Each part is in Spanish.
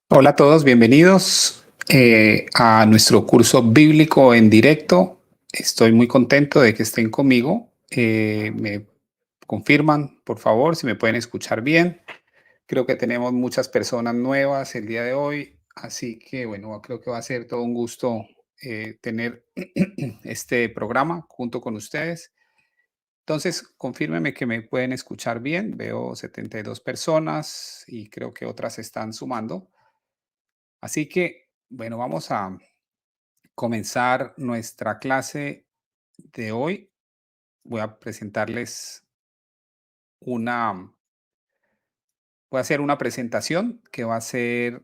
Hola a todos, bienvenidos a nuestro curso bíblico en directo. Estoy muy contento de que estén conmigo. Me confirman, por favor, si me pueden escuchar bien. Creo que tenemos muchas personas nuevas el día de hoy, así que bueno, creo que va a ser todo un gusto tener este programa junto con ustedes. Entonces, confírmenme que me pueden escuchar bien. Veo 72 personas y creo que otras se están sumando. Así que, bueno, vamos a comenzar nuestra clase de hoy. Voy a presentarles una, voy a hacer una presentación que va a ser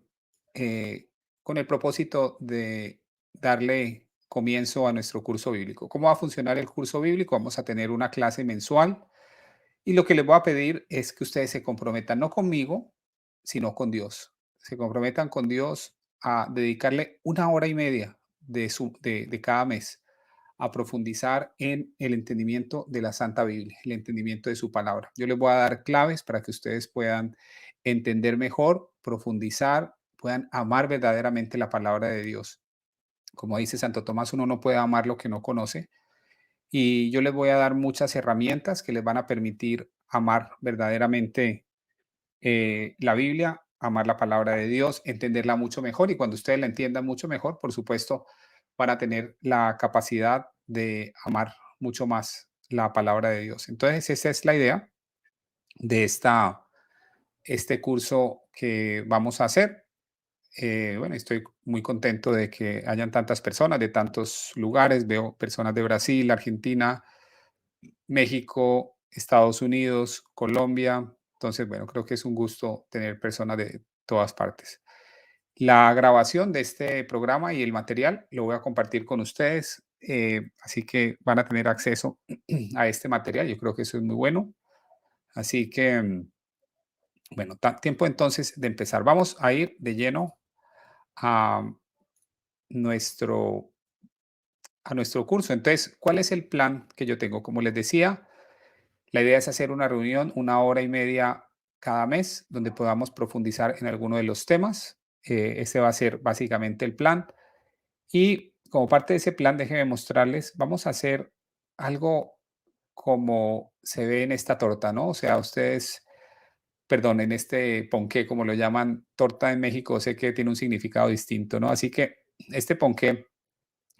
eh, con el propósito de darle comienzo a nuestro curso bíblico. ¿Cómo va a funcionar el curso bíblico? Vamos a tener una clase mensual y lo que les voy a pedir es que ustedes se comprometan, no conmigo, sino con Dios. Se comprometan con Dios a dedicarle una hora y media de cada mes a profundizar en el entendimiento de la Santa Biblia, el entendimiento de su palabra. Yo les voy a dar claves para que ustedes puedan entender mejor, profundizar, puedan amar verdaderamente la palabra de Dios. Como dice Santo Tomás, uno no puede amar lo que no conoce, y yo les voy a dar muchas herramientas que les van a permitir amar verdaderamente la Biblia, amar la palabra de Dios, entenderla mucho mejor, y cuando ustedes la entiendan mucho mejor, por supuesto, van a tener la capacidad de amar mucho más la palabra de Dios. Entonces, esa es la idea de este curso que vamos a hacer. Bueno, estoy muy contento de que hayan tantas personas de tantos lugares. Veo personas de Brasil, Argentina, México, Estados Unidos, Colombia. Entonces, bueno, creo que es un gusto tener personas de todas partes. La grabación de este programa y el material lo voy a compartir con ustedes, así que van a tener acceso a este material. Yo creo que eso es muy bueno. Así que, bueno, tiempo entonces de empezar. Vamos a ir de lleno a nuestro, a nuestro curso. Entonces, ¿cuál es el plan que yo tengo? Como les decía, la idea es hacer una reunión, una hora y media cada mes, donde podamos profundizar en alguno de los temas. Ese va a ser básicamente el plan. Y como parte de ese plan, déjenme mostrarles, vamos a hacer algo como se ve en esta torta, ¿no? O sea, ustedes, perdón, en este ponqué, como lo llaman, torta en México, sé que tiene un significado distinto, ¿no? Así que este ponqué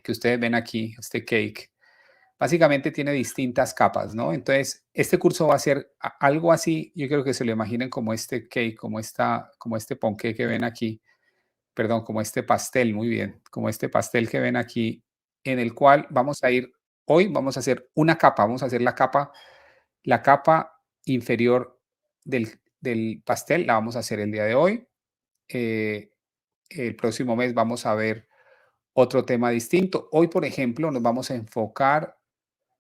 que ustedes ven aquí, este cake, básicamente tiene distintas capas, ¿no? Entonces, este curso va a ser algo así, yo creo que se lo imaginen como este cake, como este ponqué que ven aquí, perdón, como este pastel, muy bien, como este pastel que ven aquí, en el cual vamos a ir, hoy vamos a hacer una capa, vamos a hacer la capa inferior del pastel, la vamos a hacer el día de hoy. eh, el próximo mes vamos a ver otro tema distinto. Hoy, por ejemplo, nos vamos a enfocar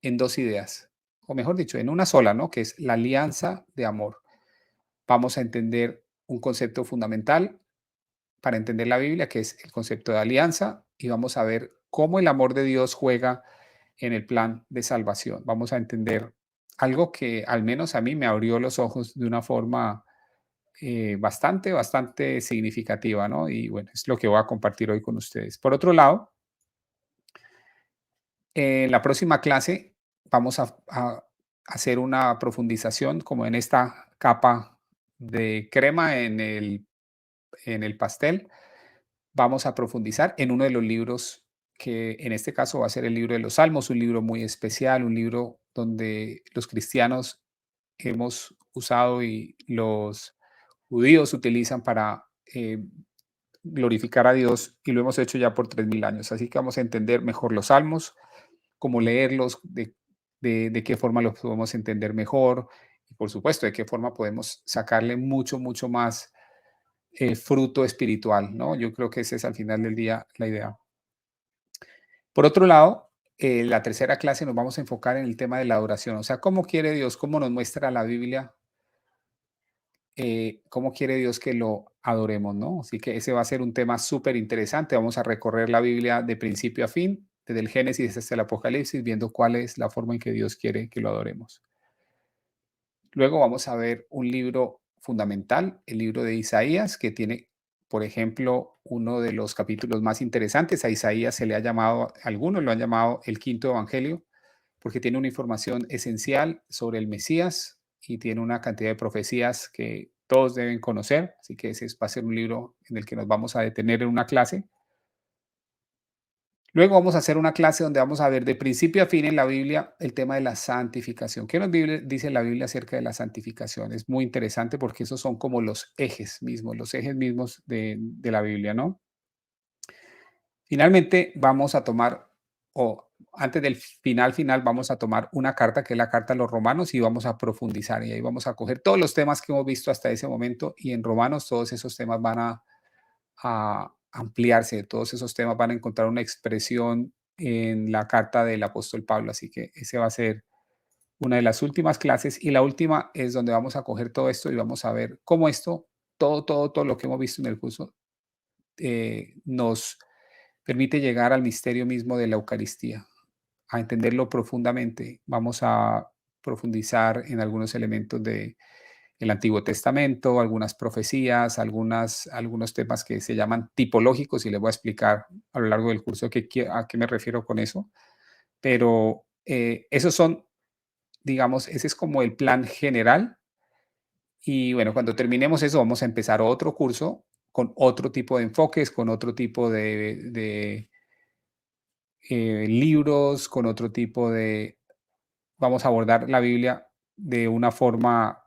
en 2 ideas, o mejor dicho, en una sola, ¿no? Que es la alianza de amor. Vamos a entender un concepto fundamental para entender la Biblia, que es el concepto de alianza, y vamos a ver cómo el amor de Dios juega en el plan de salvación. Vamos a entender algo que al menos a mí me abrió los ojos de una forma bastante significativa, ¿no? Y bueno, es lo que voy a compartir hoy con ustedes. Por otro lado, en la próxima clase vamos a hacer una profundización como en esta capa de crema en el pastel. Vamos a profundizar en uno de los libros que en este caso va a ser el libro de los Salmos, un libro muy especial, un libro donde los cristianos hemos usado y los judíos utilizan para glorificar a Dios, y lo hemos hecho ya por 3000 años. Así que vamos a entender mejor los Salmos, cómo leerlos, de qué forma los podemos entender mejor, y por supuesto, de qué forma podemos sacarle mucho más fruto espiritual, ¿no? Yo creo que ese es al final del día la idea. Por otro lado, la tercera clase nos vamos a enfocar en el tema de la adoración, o sea, cómo quiere Dios, cómo nos muestra la Biblia, cómo quiere Dios que lo adoremos, ¿no? Así que ese va a ser un tema súper interesante. Vamos a recorrer la Biblia de principio a fin, desde el Génesis hasta el Apocalipsis, viendo cuál es la forma en que Dios quiere que lo adoremos. Luego vamos a ver un libro fundamental, el libro de Isaías, que tiene por ejemplo, uno de los capítulos más interesantes a Isaías se le ha llamado, algunos lo han llamado el quinto evangelio, porque tiene una información esencial sobre el Mesías y tiene una cantidad de profecías que todos deben conocer. Así que va a ser un libro en el que nos vamos a detener en una clase. Luego vamos a hacer una clase donde vamos a ver de principio a fin en la Biblia el tema de la santificación. ¿Qué dice la Biblia acerca de la santificación? Es muy interesante porque esos son como los ejes mismos de la Biblia, ¿no? Finalmente vamos a tomar, o antes del final, vamos a tomar una carta que es la carta a los Romanos y vamos a profundizar y ahí vamos a coger todos los temas que hemos visto hasta ese momento y en Romanos todos esos temas van a ampliarse, todos esos temas van a encontrar una expresión en la carta del apóstol Pablo, así que ese va a ser una de las últimas clases y la última es donde vamos a coger todo esto y vamos a ver cómo esto, todo lo que hemos visto en el curso nos permite llegar al misterio mismo de la Eucaristía, a entenderlo profundamente. Vamos a profundizar en algunos elementos de el Antiguo Testamento, algunas profecías, algunos temas que se llaman tipológicos y les voy a explicar a lo largo del curso a qué me refiero con eso. Pero esos son, digamos, ese es como el plan general. Y bueno, cuando terminemos eso, vamos a empezar otro curso con otro tipo de enfoques, con otro tipo de libros, con otro tipo de, vamos a abordar la Biblia de una forma,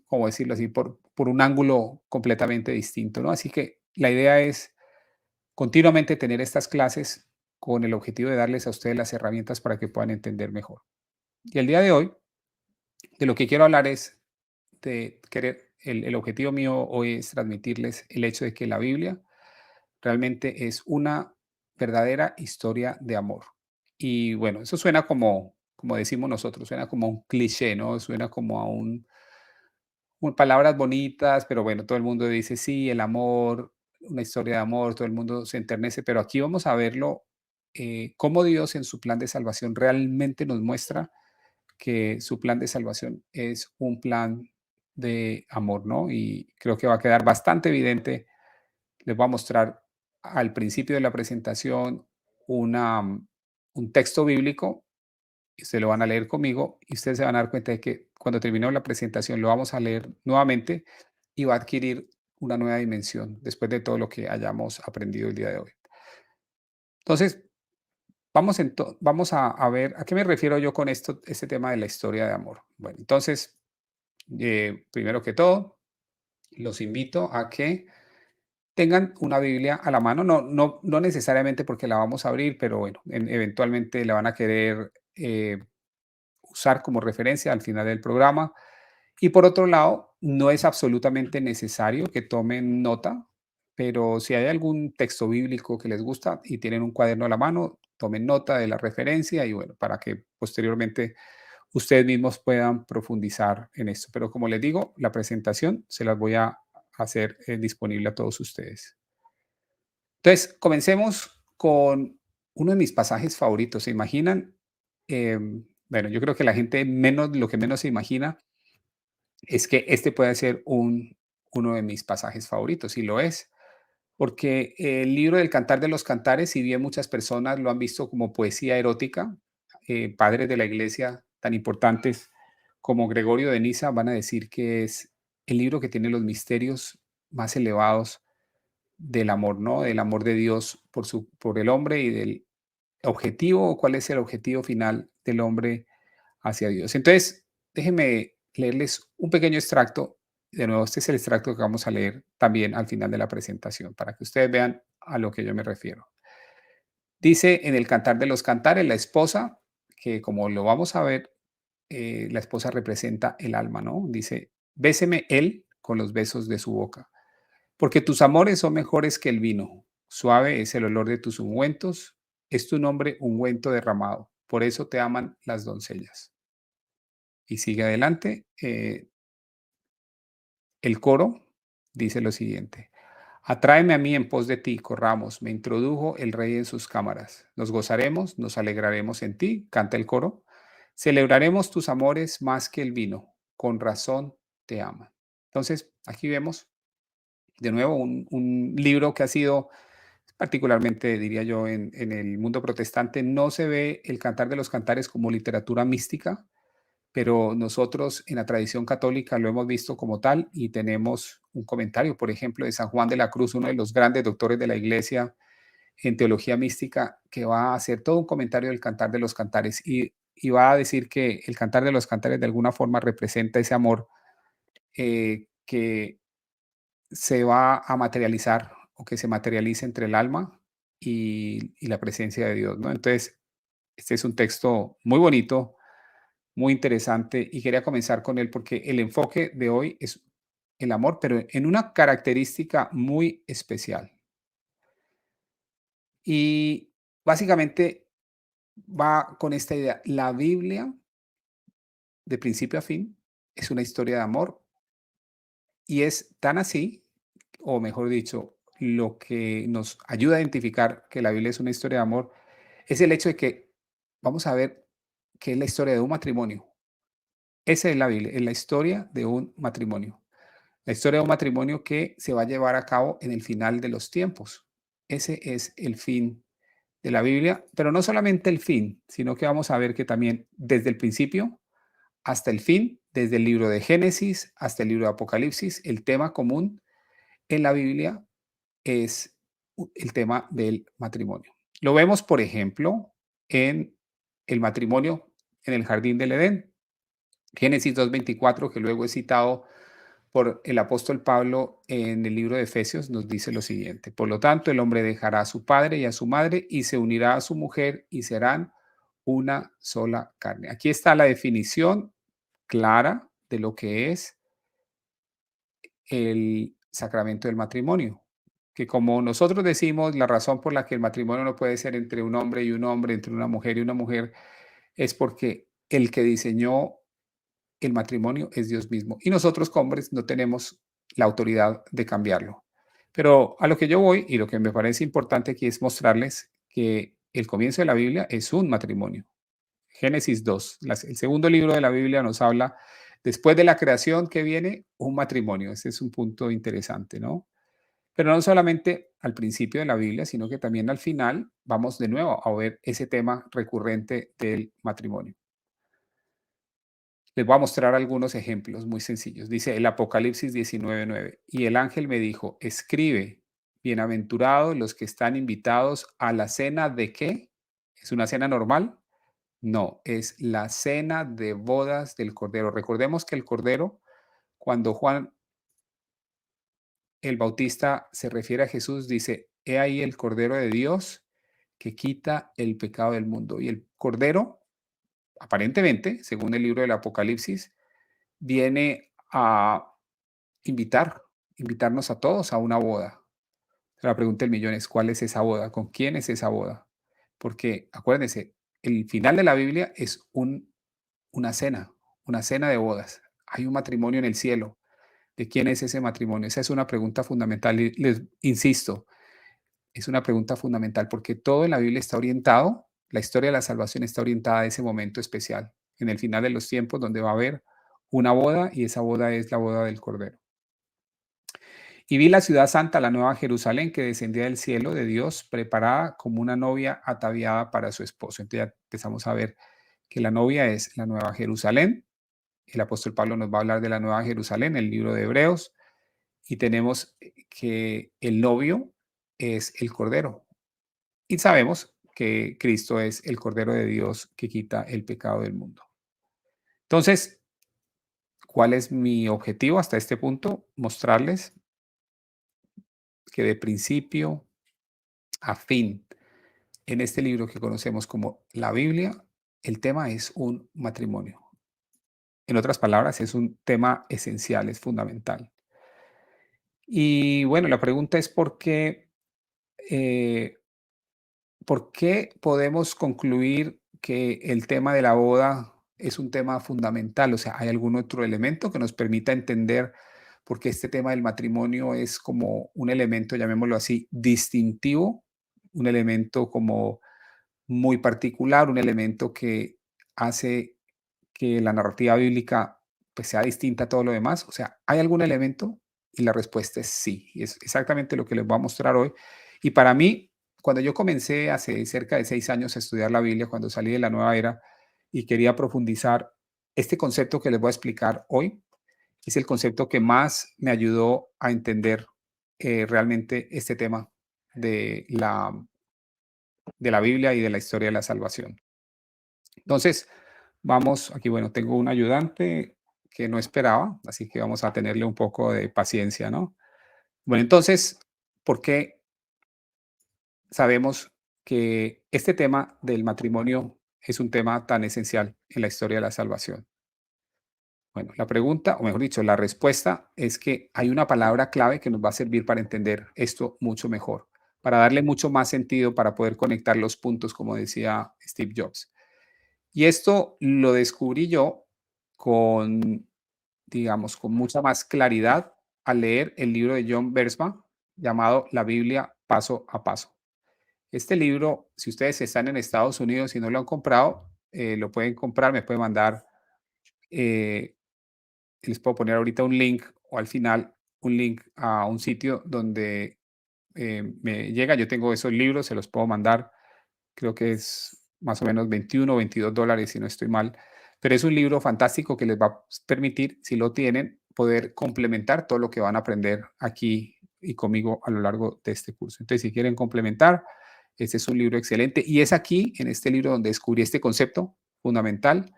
¿cómo decirlo así? Por un ángulo completamente distinto, ¿no? Así que la idea es continuamente tener estas clases con el objetivo de darles a ustedes las herramientas para que puedan entender mejor. Y el día de hoy, de lo que quiero hablar es de querer, el objetivo mío hoy es transmitirles el hecho de que la Biblia realmente es una verdadera historia de amor. Y bueno, eso suena como decimos nosotros, suena como un cliché, ¿no? Suena como a palabras bonitas, pero bueno, todo el mundo dice, sí, el amor, una historia de amor, todo el mundo se enternece, pero aquí vamos a verlo, cómo Dios en su plan de salvación realmente nos muestra que su plan de salvación es un plan de amor, ¿no? Y creo que va a quedar bastante evidente. Les voy a mostrar al principio de la presentación un texto bíblico y ustedes lo van a leer conmigo y ustedes se van a dar cuenta de que cuando terminó la presentación lo vamos a leer nuevamente y va a adquirir una nueva dimensión después de todo lo que hayamos aprendido el día de hoy. Entonces, vamos a ver a qué me refiero yo con este tema de la historia de amor. Bueno, entonces, primero que todo, los invito a que tengan una Biblia a la mano, no necesariamente porque la vamos a abrir, pero bueno, eventualmente la van a querer usar como referencia al final del programa. Y por otro lado, no es absolutamente necesario que tomen nota, pero si hay algún texto bíblico que les gusta y tienen un cuaderno a la mano, tomen nota de la referencia y bueno, para que posteriormente ustedes mismos puedan profundizar en esto. Pero como les digo, la presentación se las voy a hacer disponible a todos ustedes. Entonces, comencemos con uno de mis pasajes favoritos. ¿Se imaginan? Bueno, yo creo que la gente lo que menos se imagina es que este puede ser uno de mis pasajes favoritos, y lo es, porque el libro del Cantar de los Cantares, si bien muchas personas lo han visto como poesía erótica, padres de la iglesia tan importantes como Gregorio de Niza van a decir que es el libro que tiene los misterios más elevados del amor, ¿no? Del amor de Dios por el hombre y del objetivo, cuál es el objetivo final del hombre hacia Dios. Entonces, déjenme leerles un pequeño extracto. De nuevo, este es el extracto que vamos a leer también al final de la presentación, para que ustedes vean a lo que yo me refiero. Dice en el Cantar de los Cantares, la esposa, que como lo vamos a ver, la esposa representa el alma, ¿no? Dice, béseme él con los besos de su boca, porque tus amores son mejores que el vino, suave es el olor de tus ungüentos, es tu nombre ungüento derramado, por eso te aman las doncellas. Y sigue adelante, el coro dice lo siguiente: Atráeme a mí en pos de ti, corramos, me introdujo el rey en sus cámaras. Nos gozaremos, nos alegraremos en ti, canta el coro. Celebraremos tus amores más que el vino, con razón te aman. Entonces, aquí vemos De nuevo, un libro que ha sido particularmente, diría yo, en el mundo protestante, no se ve el Cantar de los Cantares como literatura mística, pero nosotros en la tradición católica lo hemos visto como tal y tenemos un comentario, por ejemplo, de San Juan de la Cruz, uno de los grandes doctores de la Iglesia en teología mística, que va a hacer todo un comentario del Cantar de los Cantares y va a decir que el Cantar de los Cantares de alguna forma representa ese amor que se va a materializar o que se materializa entre el alma y la presencia de Dios, ¿no? Entonces, este es un texto muy bonito, muy interesante y quería comenzar con él porque el enfoque de hoy es el amor, pero en una característica muy especial. Y básicamente va con esta idea. La Biblia, de principio a fin, es una historia de amor y es tan así, o mejor dicho, lo que nos ayuda a identificar que la Biblia es una historia de amor es el hecho de que vamos a ver que es la historia de un matrimonio. Esa es la Biblia, es la historia de un matrimonio. La historia de un matrimonio que se va a llevar a cabo en el final de los tiempos. Ese es el fin de la Biblia, pero no solamente el fin, sino que vamos a ver que también desde el principio hasta el fin, desde el libro de Génesis hasta el libro de Apocalipsis, el tema común en la Biblia es el tema del matrimonio. Lo vemos, por ejemplo, en el matrimonio en el jardín del Edén. Génesis 2:24, que luego es citado por el apóstol Pablo en el libro de Efesios, nos dice lo siguiente: por lo tanto, el hombre dejará a su padre y a su madre y se unirá a su mujer y serán una sola carne. Aquí está la definición clara de lo que es el sacramento del matrimonio, que como nosotros decimos, la razón por la que el matrimonio no puede ser entre un hombre y un hombre, entre una mujer y una mujer, es porque el que diseñó el matrimonio es Dios mismo y nosotros como hombres no tenemos la autoridad de cambiarlo. Pero a lo que yo voy y lo que me parece importante aquí es mostrarles que el comienzo de la Biblia es un matrimonio. Génesis 2, el segundo libro de la Biblia nos habla, después de la creación que viene, un matrimonio. Ese es un punto interesante, ¿no? Pero no solamente al principio de la Biblia, sino que también al final vamos de nuevo a ver ese tema recurrente del matrimonio. Les voy a mostrar algunos ejemplos muy sencillos. Dice el Apocalipsis 19:9. Y el ángel me dijo, escribe, bienaventurados los que están invitados a la cena de qué. ¿Es una cena normal? No, es la cena de bodas del Cordero. Recordemos que el Cordero, cuando Juan el Bautista se refiere a Jesús, dice, he ahí el Cordero de Dios que quita el pecado del mundo. Y el Cordero, aparentemente, según el libro del Apocalipsis, viene a invitar, invitarnos a todos a una boda. La pregunta del millón es, ¿cuál es esa boda? ¿Con quién es esa boda? Porque acuérdense, el final de la Biblia es una cena de bodas. Hay un matrimonio en el cielo. ¿De quién es ese matrimonio? Esa es una pregunta fundamental y les insisto, es una pregunta fundamental porque todo en la Biblia está orientado, la historia de la salvación está orientada a ese momento especial, en el final de los tiempos donde va a haber una boda y esa boda es la boda del Cordero. Y vi la ciudad santa, la nueva Jerusalén, que descendía del cielo de Dios, preparada como una novia ataviada para su esposo. Entonces ya empezamos a ver que la novia es la nueva Jerusalén. El apóstol Pablo nos va a hablar de la nueva Jerusalén, el libro de Hebreos, y tenemos que el novio es el Cordero. Y sabemos que Cristo es el Cordero de Dios que quita el pecado del mundo. Entonces, ¿cuál es mi objetivo hasta este punto? Mostrarles que de principio a fin, en este libro que conocemos como la Biblia, el tema es un matrimonio. En otras palabras, es un tema esencial, es fundamental. Y bueno, la pregunta es eh, ¿por qué podemos concluir que el tema de la boda es un tema fundamental? O sea, ¿hay algún otro elemento que nos permita entender por qué este tema del matrimonio es como un elemento, llamémoslo así, distintivo, un elemento como muy particular, un elemento que hace que la narrativa bíblica pues sea distinta a todo lo demás? O sea, ¿hay algún elemento? Y la respuesta es sí, y es exactamente lo que les voy a mostrar hoy. Y para mí, cuando yo comencé hace cerca de 6 años a estudiar la Biblia, cuando salí de la nueva era y quería profundizar, este concepto que les voy a explicar hoy es el concepto que más me ayudó a entender realmente este tema de la Biblia y de la historia de la salvación. Entonces, vamos, aquí, bueno, tengo un ayudante que no esperaba, así que vamos a tenerle un poco de paciencia, ¿no? Bueno, entonces, ¿por qué sabemos que este tema del matrimonio es un tema tan esencial en la historia de la salvación? Bueno, la pregunta, o mejor dicho, la respuesta es que hay una palabra clave que nos va a servir para entender esto mucho mejor, para darle mucho más sentido, para poder conectar los puntos, como decía Steve Jobs. Y esto lo descubrí yo con, digamos, con mucha más claridad al leer el libro de John Bersma llamado La Biblia paso a paso. Este libro, si ustedes están en Estados Unidos y no lo han comprado, lo pueden comprar, me pueden mandar, eh, les puedo poner ahorita un link o al final un link a un sitio donde me llega, yo tengo esos libros, se los puedo mandar, creo que es más o menos 21 o $22 si no estoy mal, pero es un libro fantástico que les va a permitir, si lo tienen, poder complementar todo lo que van a aprender aquí y conmigo a lo largo de este curso. Entonces, si quieren complementar, este es un libro excelente y es aquí, en este libro, donde descubrí este concepto fundamental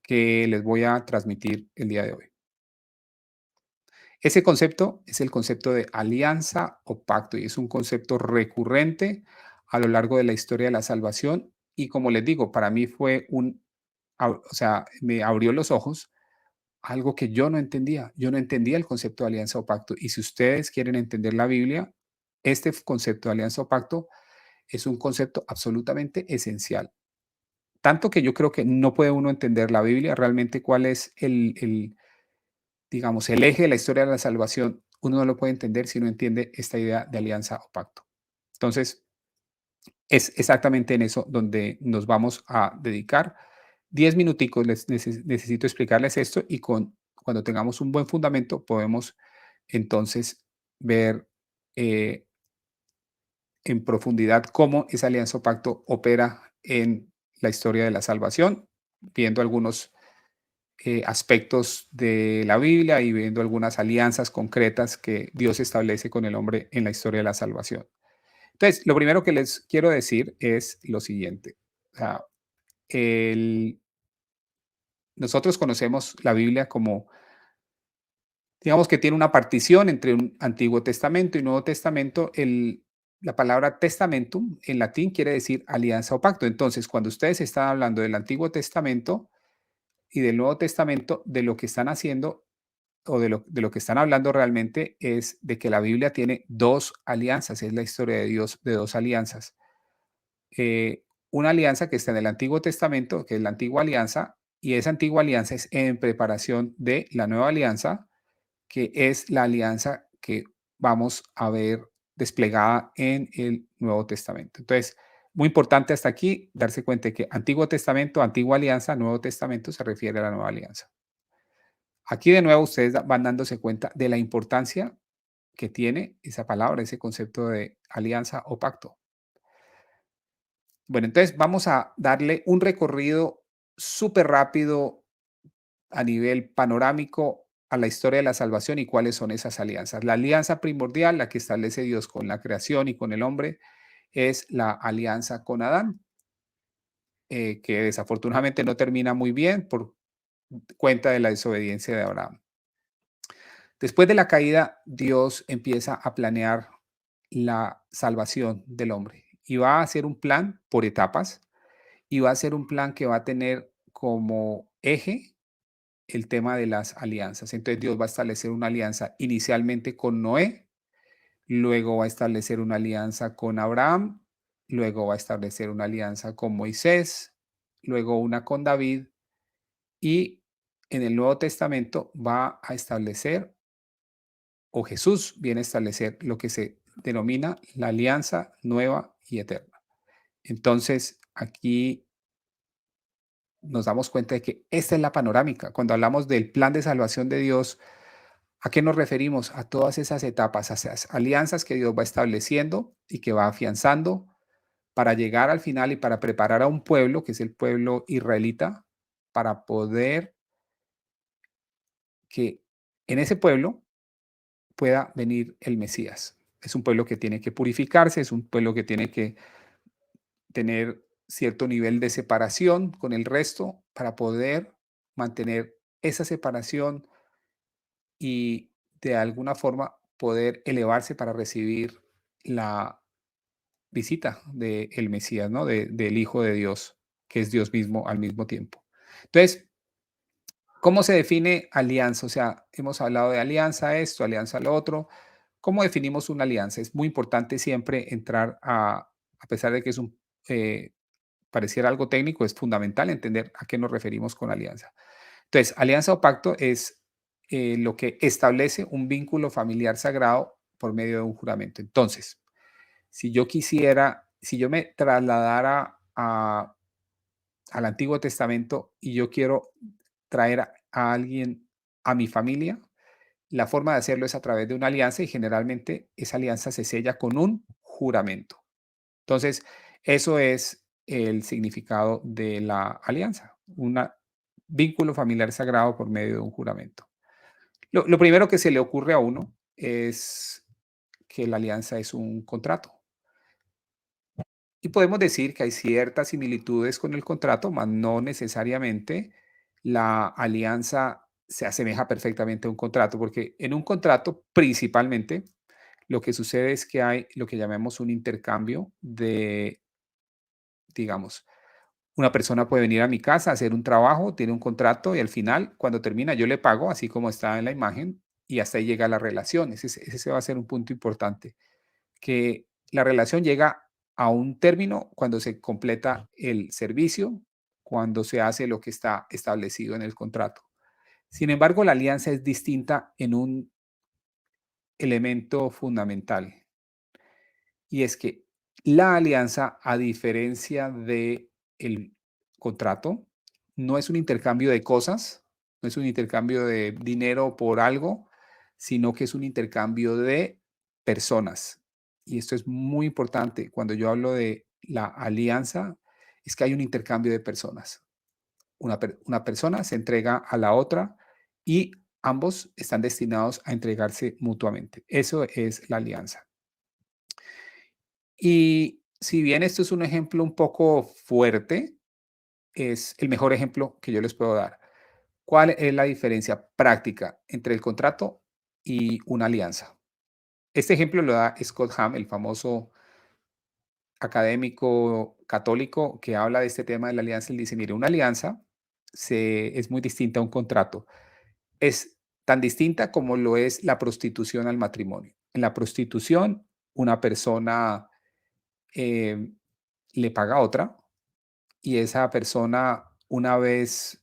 que les voy a transmitir el día de hoy. Ese concepto es el concepto de alianza o pacto y es un concepto recurrente a lo largo de la historia de la salvación y como les digo, para mí fue o sea, me abrió los ojos algo que yo no entendía. Yo no entendía el concepto de alianza o pacto y si ustedes quieren entender la Biblia, este concepto de alianza o pacto es un concepto absolutamente esencial. Tanto que yo creo que no puede uno entender la Biblia realmente cuál es digamos, el eje de la historia de la salvación, uno no lo puede entender si no entiende esta idea de alianza o pacto. Entonces, es exactamente en eso donde nos vamos a dedicar. 10 minuticos necesito explicarles esto y cuando tengamos un buen fundamento podemos entonces ver eh, en profundidad cómo esa alianza o pacto opera en la historia de la salvación, viendo algunos aspectos de la Biblia y viendo algunas alianzas concretas que Dios establece con el hombre en la historia de la salvación. Entonces, lo primero que les quiero decir es lo siguiente. O sea, el- nosotros conocemos la Biblia como, digamos que tiene una partición entre un Antiguo Testamento y Nuevo Testamento. La palabra testamentum en latín quiere decir alianza o pacto. Entonces, cuando ustedes están hablando del Antiguo Testamento y del Nuevo Testamento, de lo que están haciendo o de lo que están hablando realmente es de que la Biblia tiene dos alianzas, es la historia de Dios de dos alianzas. Una alianza que está en el Antiguo Testamento, que es la antigua alianza, y esa antigua alianza es en preparación de la nueva alianza, que es la alianza que vamos a ver desplegada en el Nuevo Testamento. Entonces, muy importante hasta aquí darse cuenta de que Antiguo Testamento, antigua alianza, Nuevo Testamento se refiere a la nueva alianza. Aquí de nuevo ustedes van dándose cuenta de la importancia que tiene esa palabra, ese concepto de alianza o pacto. Bueno, entonces vamos a darle un recorrido súper rápido a nivel panorámico a la historia de la salvación y cuáles son esas alianzas. La alianza primordial, la que establece Dios con la creación y con el hombre, es la alianza con Adán, que desafortunadamente no termina muy bien por cuenta de la desobediencia de Abraham. Después de la caída, Dios empieza a planear la salvación del hombre y va a hacer un plan por etapas y va a ser un plan que va a tener como eje el tema de las alianzas. Entonces Dios va a establecer una alianza inicialmente con Noé, luego va a establecer una alianza con Abraham, luego va a establecer una alianza con Moisés, luego una con David y en el Nuevo Testamento va a establecer o Jesús viene a establecer lo que se denomina la alianza nueva y eterna. Entonces, aquí nos damos cuenta de que esta es la panorámica. Cuando hablamos del plan de salvación de Dios, ¿A qué nos referimos? A todas esas etapas, a esas alianzas que Dios va estableciendo y que va afianzando para llegar al final y para preparar a un pueblo, que es el pueblo israelita, para poder que en ese pueblo pueda venir el Mesías. Es un pueblo que tiene que purificarse, es un pueblo que tiene que tener cierto nivel de separación con el resto para poder mantener esa separación y de alguna forma poder elevarse para recibir la visita del Mesías, ¿no? Del Hijo de Dios, que es Dios mismo al mismo tiempo. Entonces, ¿cómo se define alianza? O sea, hemos hablado de alianza esto, alianza lo otro. ¿Cómo definimos una alianza? Es muy importante siempre entrar a pesar de que es eh, pareciera algo técnico, es fundamental entender a qué nos referimos con alianza. Entonces, alianza o pacto es lo que establece un vínculo familiar sagrado por medio de un juramento. Entonces, si yo me trasladara al Antiguo Testamento y yo quiero traer a alguien a mi familia, la forma de hacerlo es a través de una alianza y generalmente esa alianza se sella con un juramento. Entonces, eso es el significado de la alianza, un vínculo familiar sagrado por medio de un juramento. Lo primero que se le ocurre a uno es que la alianza es un contrato. Y podemos decir que hay ciertas similitudes con el contrato, mas no necesariamente la alianza se asemeja perfectamente a un contrato, porque en un contrato principalmente lo que sucede es que hay lo que llamamos un intercambio de, digamos, una persona puede venir a mi casa a hacer un trabajo, tiene un contrato y al final, cuando termina, yo le pago, así como está en la imagen, y hasta ahí llega la relación. Ese va a ser un punto importante, que la relación llega a un término cuando se completa el servicio, cuando se hace lo que está establecido en el contrato. Sin embargo, la alianza es distinta en un elemento fundamental. Y es que la alianza, a diferencia de el contrato, no es un intercambio de cosas, no es un intercambio de dinero por algo, sino que es un intercambio de personas. Y esto es muy importante. Cuando yo hablo de la alianza, es que hay un intercambio de personas. Una persona se entrega a la otra y ambos están destinados a entregarse mutuamente. Eso es la alianza. Y si bien esto es un ejemplo un poco fuerte, es el mejor ejemplo que yo les puedo dar. ¿Cuál es la diferencia práctica entre el contrato y una alianza? Este ejemplo lo da Scott Ham, el famoso académico católico que habla de este tema de la alianza. Él dice, mire, una alianza es muy distinta a un contrato. Es tan distinta como lo es la prostitución al matrimonio. En la prostitución, una persona eh, le paga a otra y esa persona una vez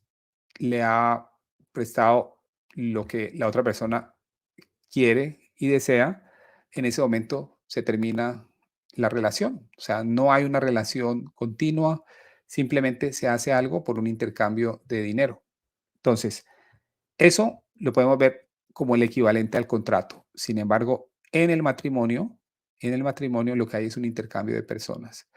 le ha prestado lo que la otra persona quiere y desea, en ese momento se termina la relación. O sea, no hay una relación continua, simplemente se hace algo por un intercambio de dinero. Entonces, eso lo podemos ver como el equivalente al contrato. Sin embargo, en el matrimonio lo que hay es un intercambio de personas.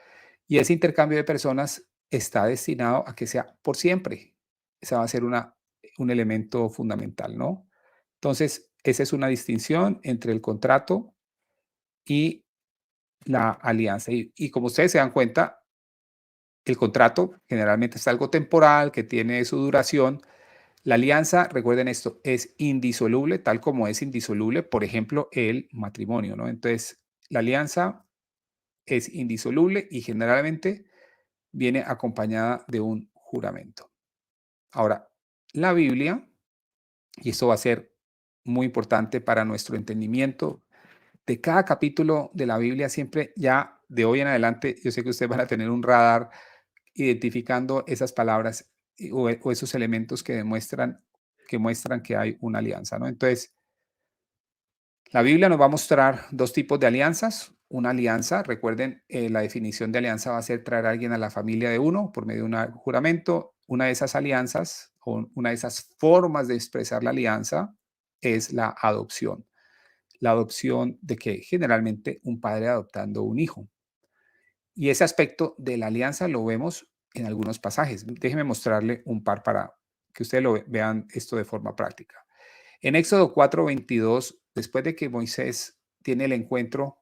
Y ese intercambio de personas está destinado a que sea por siempre. Esa va a ser un elemento fundamental, ¿no? Entonces, esa es una distinción entre el contrato y la alianza. Y como ustedes se dan cuenta, el contrato generalmente es algo temporal, que tiene su duración. La alianza, recuerden esto, es indisoluble, tal como es indisoluble, por ejemplo, el matrimonio, ¿no? Entonces, la alianza es indisoluble y generalmente viene acompañada de un juramento. Ahora, la Biblia, y esto va a ser muy importante para nuestro entendimiento, de cada capítulo de la Biblia, siempre ya de hoy en adelante, yo sé que ustedes van a tener un radar identificando esas palabras o esos elementos que muestran que hay una alianza, ¿no? Entonces, la Biblia nos va a mostrar dos tipos de alianzas. Una alianza, recuerden, la definición de alianza va a ser traer a alguien a la familia de uno por medio de un juramento. Una de esas alianzas o una de esas formas de expresar la alianza es la adopción. La adopción de que generalmente un padre adoptando un hijo. Y ese aspecto de la alianza lo vemos en algunos pasajes. Déjeme mostrarle un par para que ustedes vean esto de forma práctica. En Éxodo 4:22, después de que Moisés tiene el encuentro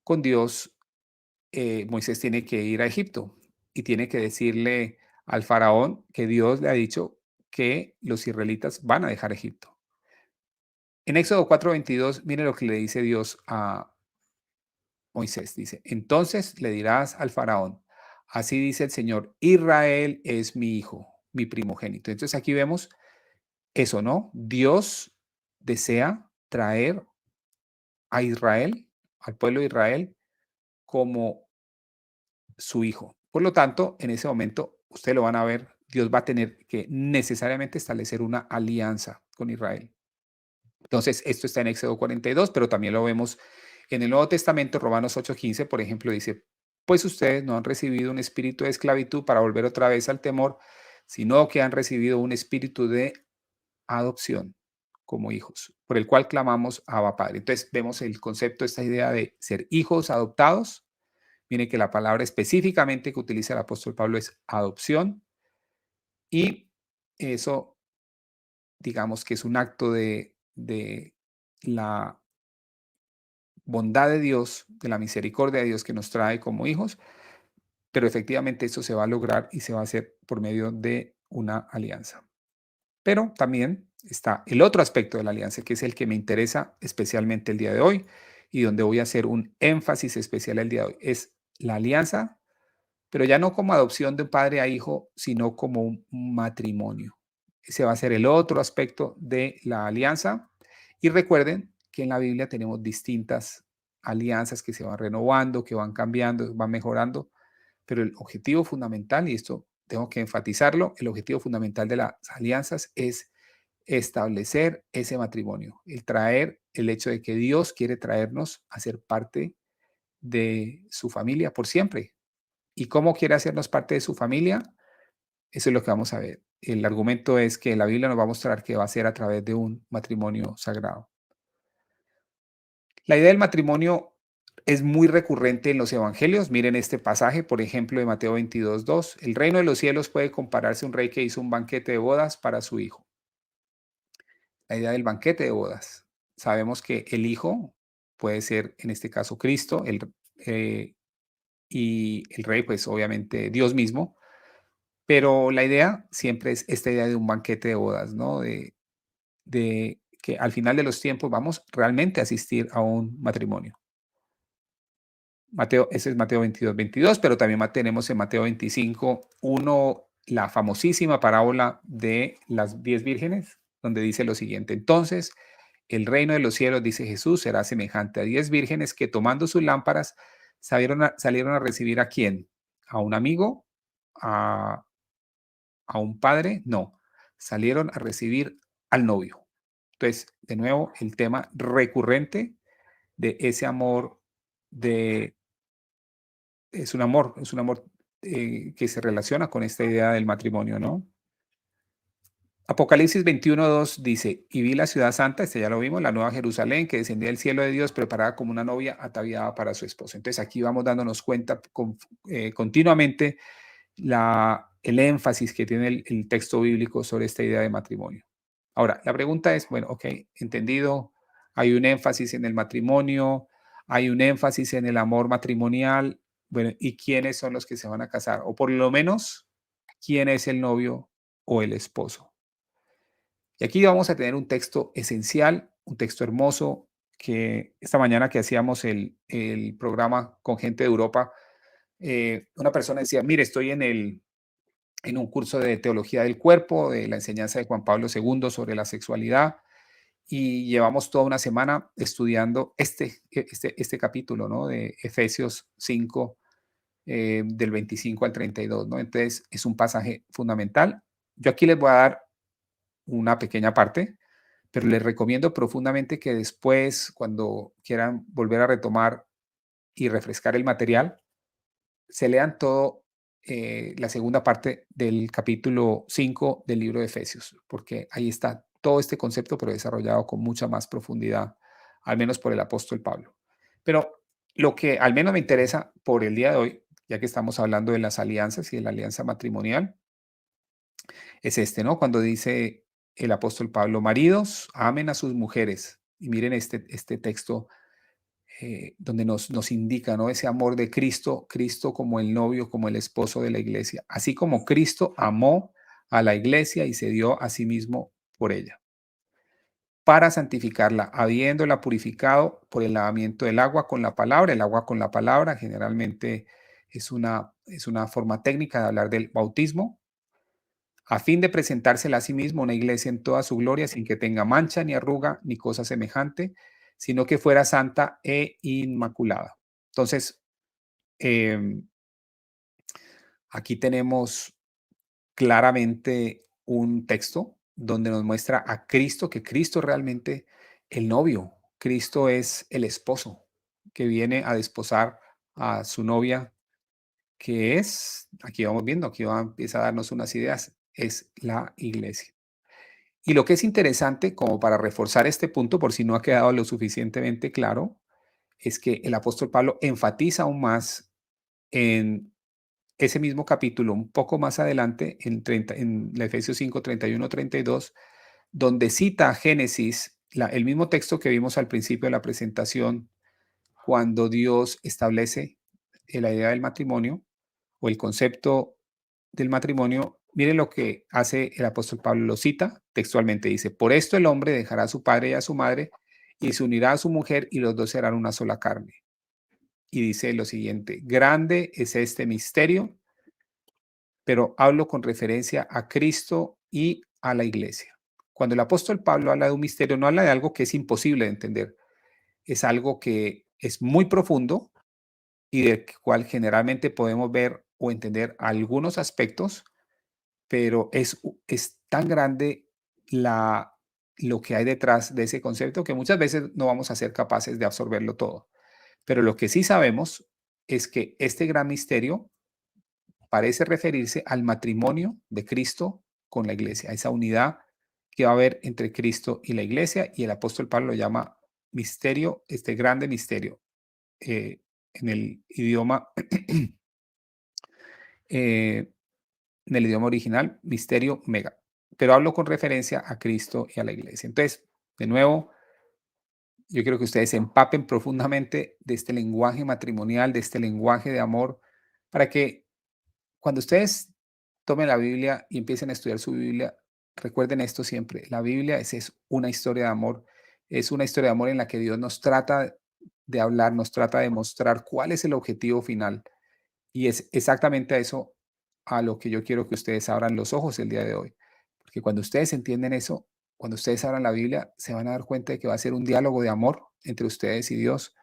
con Dios, Moisés tiene que ir a Egipto y tiene que decirle al faraón que Dios le ha dicho que los israelitas van a dejar Egipto. En Éxodo 4:22, mire lo que le dice Dios a Moisés. Dice, entonces le dirás al faraón, así dice el Señor, Israel es mi hijo, mi primogénito. Entonces aquí vemos eso, ¿no? Dios desea traer a Israel, al pueblo de Israel, como su hijo. Por lo tanto, en ese momento, ustedes lo van a ver, Dios va a tener que necesariamente establecer una alianza con Israel. Entonces, esto está en Éxodo 42, pero también lo vemos en el Nuevo Testamento, Romanos 8:15, por ejemplo, dice, pues ustedes no han recibido un espíritu de esclavitud para volver otra vez al temor, sino que han recibido un espíritu de adopción como hijos, por el cual clamamos Abba Padre. Entonces, vemos el concepto, esta idea de ser hijos adoptados. Miren que la palabra específicamente que utiliza el apóstol Pablo es adopción y eso, digamos que es un acto de la bondad de Dios, de la misericordia de Dios que nos trae como hijos, pero efectivamente eso se va a lograr y se va a hacer por medio de una alianza. Pero también está el otro aspecto de la alianza, que es el que me interesa especialmente el día de hoy y donde voy a hacer un énfasis especial el día de hoy. Es la alianza, pero ya no como adopción de un padre a hijo, sino como un matrimonio. Ese va a ser el otro aspecto de la alianza. Y recuerden que en la Biblia tenemos distintas alianzas que se van renovando, que van cambiando, van mejorando, pero el objetivo fundamental, y esto tengo que enfatizarlo, el objetivo fundamental de las alianzas es establecer ese matrimonio, el traer el hecho de que Dios quiere traernos a ser parte de su familia por siempre. ¿Y cómo quiere hacernos parte de su familia? Eso es lo que vamos a ver. El argumento es que la Biblia nos va a mostrar que va a ser a través de un matrimonio sagrado. La idea del matrimonio es muy recurrente en los evangelios. Miren este pasaje, por ejemplo, de Mateo 22:2. El reino de los cielos puede compararse a un rey que hizo un banquete de bodas para su hijo. La idea del banquete de bodas. Sabemos que el hijo puede ser, en este caso, Cristo, eh, y el rey, pues obviamente Dios mismo. Pero la idea siempre es esta idea de un banquete de bodas, ¿no? De que al final de los tiempos vamos realmente a asistir a un matrimonio. Mateo, ese es Mateo 22:22, pero también tenemos en Mateo 25:1 la famosísima parábola de las 10 vírgenes, donde dice lo siguiente: entonces, el reino de los cielos, dice Jesús, será semejante a 10 vírgenes que tomando sus lámparas salieron a recibir a quién, a un amigo, a a un padre, no, salieron a recibir al novio. Entonces, de nuevo, el tema recurrente de ese amor de es un amor que se relaciona con esta idea del matrimonio, ¿no? Apocalipsis 21:2 dice, y vi la ciudad santa, este ya lo vimos, la nueva Jerusalén, que descendía del cielo de Dios, preparada como una novia ataviada para su esposo. Entonces aquí vamos dándonos cuenta continuamente el énfasis que tiene el texto bíblico sobre esta idea de matrimonio. Ahora, la pregunta es, bueno, ok, entendido, hay un énfasis en el matrimonio, hay un énfasis en el amor matrimonial, bueno, ¿y quiénes son los que se van a casar? O por lo menos, ¿quién es el novio o el esposo? Y aquí vamos a tener un texto esencial, un texto hermoso, que esta mañana que hacíamos el programa con gente de Europa, una persona decía, mire, estoy en un curso de teología del cuerpo, de la enseñanza de Juan Pablo II sobre la sexualidad, y llevamos toda una semana estudiando este capítulo, ¿no? De Efesios 5, del 25 al 32, ¿no? Entonces, es un pasaje fundamental. Yo aquí les voy a dar una pequeña parte, pero les recomiendo profundamente que después, cuando quieran volver a retomar y refrescar el material, se lean todo la segunda parte del capítulo 5 del libro de Efesios, porque ahí está todo este concepto, pero desarrollado con mucha más profundidad, al menos por el apóstol Pablo. Pero lo que al menos me interesa por el día de hoy, ya que estamos hablando de las alianzas y de la alianza matrimonial, es este, ¿no? Cuando dice el apóstol Pablo, maridos, amen a sus mujeres. Y miren este texto donde nos indica, ¿no? Ese amor de Cristo, Cristo como el novio, como el esposo de la iglesia. Así como Cristo amó a la iglesia y se dio a sí mismo por ella, para santificarla, habiéndola purificado por el lavamiento del agua con la palabra. El agua con la palabra generalmente es una forma técnica de hablar del bautismo, a fin de presentársela a sí mismo una iglesia en toda su gloria, sin que tenga mancha, ni arruga, ni cosa semejante, sino que fuera santa e inmaculada. Entonces, em, aquí tenemos claramente un texto donde nos muestra a Cristo, que Cristo es realmente el novio, Cristo es el esposo que viene a desposar a su novia, que es, aquí vamos viendo, aquí va, empieza a darnos unas ideas, es la iglesia. Y lo que es interesante, como para reforzar este punto, por si no ha quedado lo suficientemente claro, es que el apóstol Pablo enfatiza aún más en ese mismo capítulo, un poco más adelante, en la Efesios 5, 31, 32, donde cita a Génesis, el mismo texto que vimos al principio de la presentación, cuando Dios establece la idea del matrimonio o el concepto del matrimonio. Miren lo que hace el apóstol Pablo, lo cita textualmente, dice, por esto el hombre dejará a su padre y a su madre y se unirá a su mujer y los dos serán una sola carne. Y dice lo siguiente, grande es este misterio, pero hablo con referencia a Cristo y a la iglesia. Cuando el apóstol Pablo habla de un misterio, no habla de algo que es imposible de entender, es algo que es muy profundo y del cual generalmente podemos ver o entender algunos aspectos, pero es tan grande la, lo que hay detrás de ese concepto que muchas veces no vamos a ser capaces de absorberlo todo. Pero lo que sí sabemos es que este gran misterio parece referirse al matrimonio de Cristo con la iglesia, a esa unidad que va a haber entre Cristo y la iglesia, y el apóstol Pablo lo llama misterio, este grande misterio, en el idioma, eh, en el idioma original, misterio mega. Pero hablo con referencia a Cristo y a la iglesia. Entonces, de nuevo, yo quiero que ustedes se empapen profundamente de este lenguaje matrimonial, de este lenguaje de amor, para que cuando ustedes tomen la Biblia y empiecen a estudiar su Biblia, recuerden esto siempre, la Biblia es una historia de amor, es una historia de amor en la que Dios nos trata de hablar, nos trata de mostrar cuál es el objetivo final. Y es exactamente a eso a lo que yo quiero que ustedes abran los ojos el día de hoy. Porque cuando ustedes entienden eso, cuando ustedes abran la Biblia, se van a dar cuenta de que va a ser un diálogo de amor entre ustedes y Dios.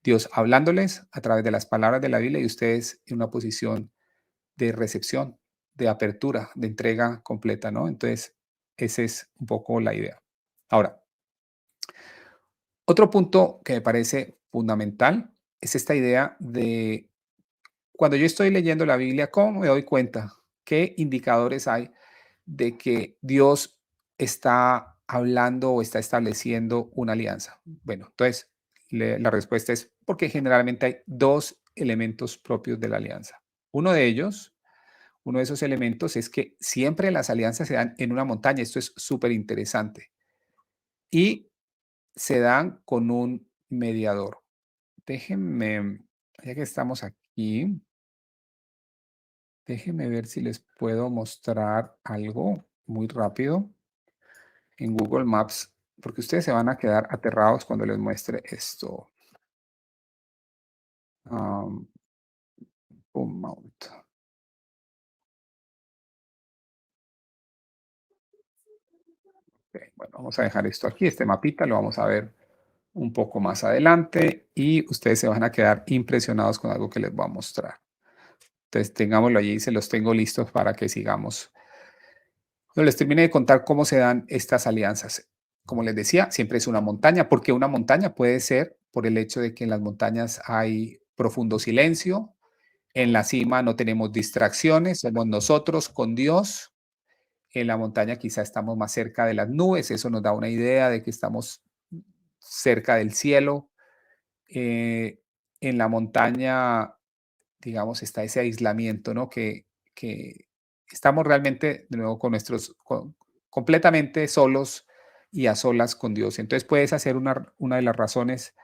Dios hablándoles a través de las palabras de la Biblia y ustedes en una posición de recepción, de apertura, de entrega completa, ¿no? Entonces, esa es un poco la idea. Ahora, otro punto que me parece fundamental es esta idea de cuando yo estoy leyendo la Biblia, ¿cómo me doy cuenta? ¿Qué indicadores hay de que Dios está hablando o está estableciendo una alianza? Bueno, entonces la respuesta es porque generalmente hay dos elementos propios de la alianza. Uno de ellos, uno de esos elementos es que siempre las alianzas se dan en una montaña. Esto es súper interesante. Y se dan con un mediador. Déjenme, ya que estamos aquí, déjenme ver si les puedo mostrar algo muy rápido en Google Maps, porque ustedes se van a quedar aterrados cuando les muestre esto. Um, un momento. Ok, bueno, vamos a dejar esto aquí, este mapita lo vamos a ver un poco más adelante y ustedes se van a quedar impresionados con algo que les voy a mostrar. Entonces, tengámoslo allí, se los tengo listos para que sigamos. No les terminé de contar cómo se dan estas alianzas. Como les decía, siempre es una montaña, porque una montaña puede ser por el hecho de que en las montañas hay profundo silencio, en la cima no tenemos distracciones, somos nosotros con Dios En la montaña quizá estamos más cerca de las nubes, eso nos da una idea de que estamos cerca del cielo. Eh, en la montaña, digamos, está ese aislamiento, ¿no? Que estamos realmente, de nuevo, completamente solos y a solas con Dios. Entonces puedes hacer una de las razones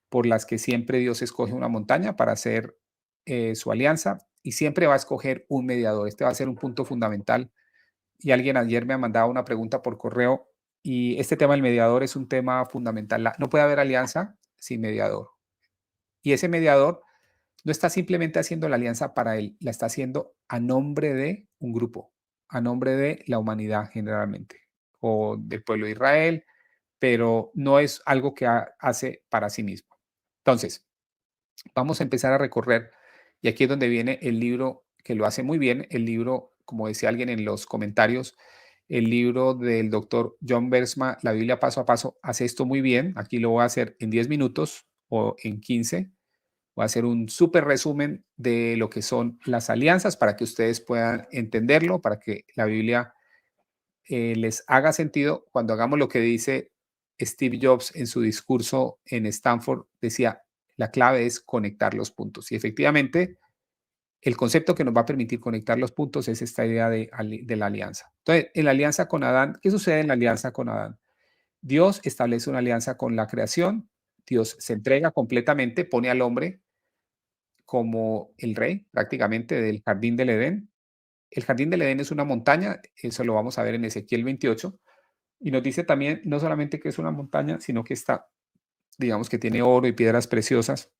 por las que siempre Dios escoge una montaña para hacer su alianza y siempre va a escoger un mediador. Este va a ser un punto fundamental. Y alguien ayer me ha mandado una pregunta por correo y este tema del mediador es un tema fundamental. No puede haber alianza sin mediador. Y ese mediador no está simplemente haciendo la alianza para él, la está haciendo a nombre de un grupo, a nombre de la humanidad generalmente, o del pueblo de Israel, pero no es algo que hace para sí mismo. Entonces, vamos a empezar a recorrer, y aquí es donde viene el libro que lo hace muy bien, el libro, como decía alguien en los comentarios, el libro del doctor John Bersma, La Biblia paso a paso, hace esto muy bien. Aquí lo voy a hacer en 10 minutos o en 15. Voy a hacer un súper resumen de lo que son las alianzas para que ustedes puedan entenderlo, para que la Biblia les haga sentido. Cuando hagamos lo que dice Steve Jobs en su discurso en Stanford, decía, la clave es conectar los puntos. Y efectivamente, el concepto que nos va a permitir conectar los puntos es esta idea de la alianza. Entonces, en la alianza con Adán, ¿qué sucede en la alianza con Adán? Dios establece una alianza con la creación, Dios se entrega completamente, pone al hombre como el rey prácticamente del jardín del Edén. El jardín del Edén es una montaña, eso lo vamos a ver en Ezequiel 28, y nos dice también no solamente que es una montaña, sino que está, digamos que tiene oro y piedras preciosas.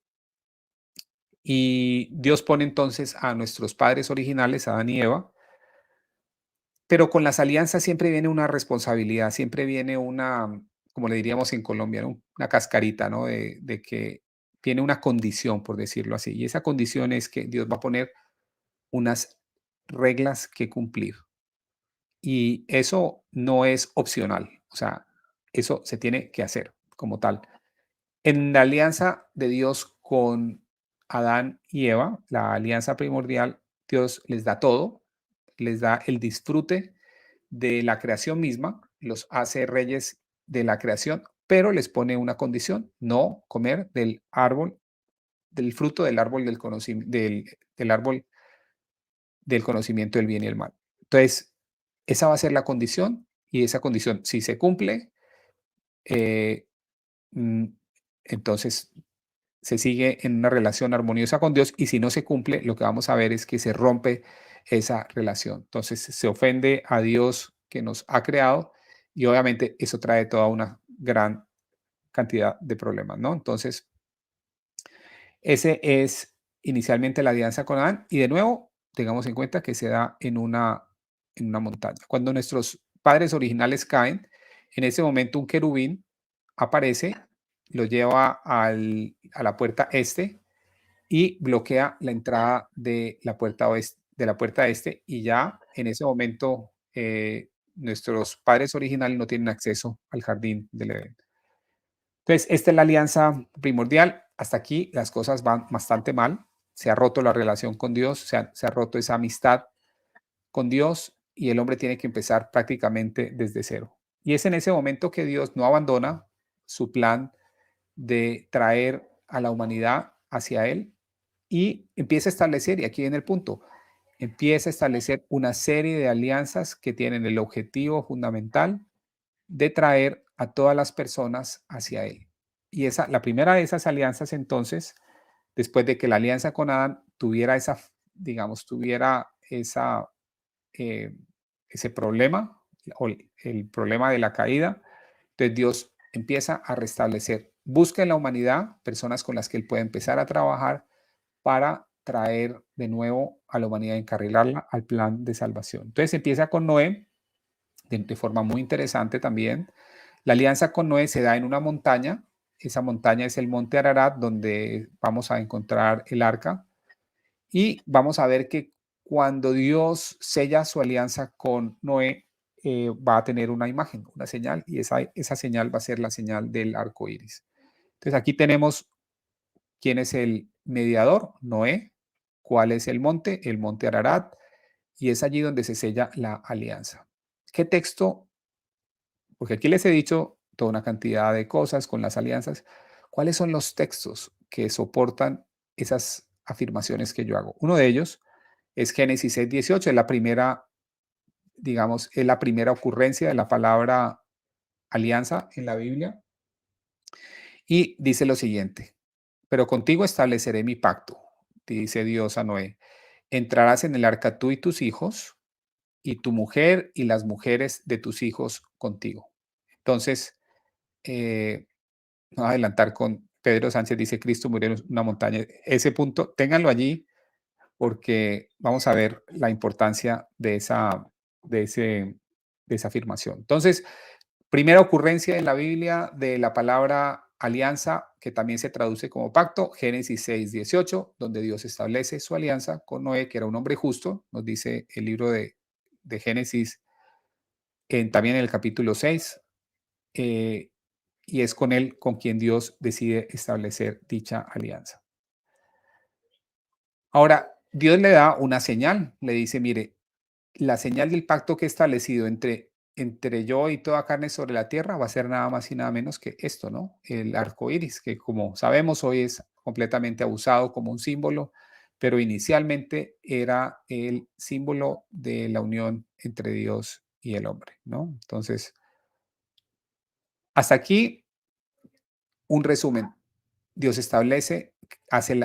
Y Dios pone entonces a nuestros padres originales, Adán y Eva, pero con las alianzas siempre viene una responsabilidad, siempre viene una, como le diríamos en Colombia, ¿no? Una cascarita, ¿no? De que tiene una condición, por decirlo así. Y esa condición es que Dios va a poner unas reglas que cumplir. Y eso no es opcional, o sea, eso se tiene que hacer como tal. En la alianza de Dios con Adán y Eva, la alianza primordial, Dios les da todo, les da el disfrute de la creación misma, los hace reyes de la creación, pero les pone una condición, no comer del árbol, del fruto del árbol del árbol del conocimiento del bien y el mal. Entonces, esa va a ser la condición y esa condición, si se cumple, eh, mm, entonces se sigue en una relación armoniosa con Dios y si no se cumple, lo que vamos a ver es que se rompe esa relación. Entonces se ofende a Dios que nos ha creado y obviamente eso trae toda una gran cantidad de problemas, ¿no? Entonces, ese es inicialmente la alianza con Adán y de nuevo, tengamos en cuenta que se da en una montaña. Cuando nuestros padres originales caen, en ese momento un querubín aparece, lo lleva a la puerta este y bloquea la entrada de la puerta oeste, de la puerta este y ya en ese momento nuestros padres originales no tienen acceso al jardín del Edén. Entonces, esta es la alianza primordial. Hasta aquí las cosas van bastante mal. Se ha roto la relación con Dios, se ha roto esa amistad con Dios y el hombre tiene que empezar prácticamente desde cero. Y es en ese momento que Dios no abandona su plan de traer a la humanidad hacia Él y empieza a establecer, y aquí viene el punto, empieza a establecer una serie de alianzas que tienen el objetivo fundamental de traer a todas las personas hacia Él. Y la primera de esas alianzas, entonces, después de que la alianza con Adán tuviera digamos, tuviera eh, ese problema, o el problema de la caída, entonces Dios empieza a restablecer, busca en la humanidad personas con las que Él puede empezar a trabajar para traer de nuevo a la humanidad, encarrilarla al plan de salvación. Entonces empieza con Noé, de forma muy interesante también. La alianza con Noé se da en una montaña. Esa montaña es el monte Ararat, donde vamos a encontrar el arca. Y vamos a ver que cuando Dios sella su alianza con Noé, va a tener una imagen, una señal, y esa señal va a ser la señal del arco iris. Entonces aquí tenemos quién es el mediador, Noé, cuál es el monte Ararat, y es allí donde se sella la alianza. ¿Qué texto? Porque aquí les he dicho toda una cantidad de cosas con las alianzas. ¿Cuáles son los textos que soportan esas afirmaciones que yo hago? Uno de ellos es Génesis 6:18, es la primera, digamos, es la primera ocurrencia de la palabra alianza en la Biblia y dice lo siguiente: pero contigo estableceré mi pacto, dice Dios a Noé. Entrarás en el arca tú y tus hijos, y tu mujer y las mujeres de tus hijos contigo. Entonces, no adelantar con Pedro Sánchez, dice Cristo murió en una montaña. Ese punto, ténganlo allí porque vamos a ver la importancia de, ese, de esa afirmación. Entonces, primera ocurrencia en la Biblia de la palabra alianza, que también se traduce como pacto, Génesis 6:18, donde Dios establece su alianza con Noé, que era un hombre justo, nos dice el libro de Génesis, también en el capítulo 6, eh, y es con él con quien Dios decide establecer dicha alianza. Ahora, Dios le da una señal, le dice, mire, la señal del pacto que he establecido entre yo y toda carne sobre la tierra va a ser nada más y nada menos que esto, ¿no? El arco iris, que como sabemos hoy es completamente abusado como un símbolo, pero inicialmente era el símbolo de la unión entre Dios y el hombre, ¿no? Entonces, hasta aquí un resumen. Dios establece,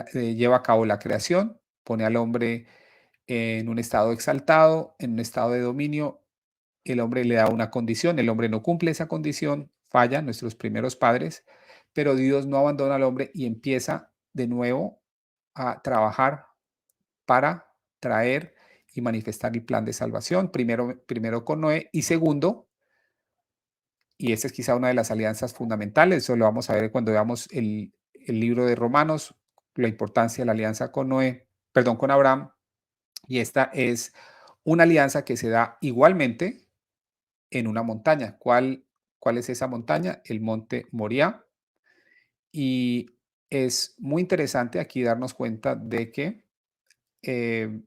lleva a cabo la creación, pone al hombre en un estado exaltado, en un estado de dominio. El hombre le da una condición, el hombre no cumple esa condición, falla, nuestros primeros padres, pero Dios no abandona al hombre y empieza de nuevo a trabajar para traer y manifestar el plan de salvación, primero con Noé y segundo, y esa es quizá una de las alianzas fundamentales, eso lo vamos a ver cuando veamos el libro de Romanos, la importancia de la alianza con Noé, perdón, con Abraham, y esta es una alianza que se da igualmente en una montaña. ¿Cuál es esa montaña? El monte Moriah. Y es muy interesante aquí darnos cuenta de que eh,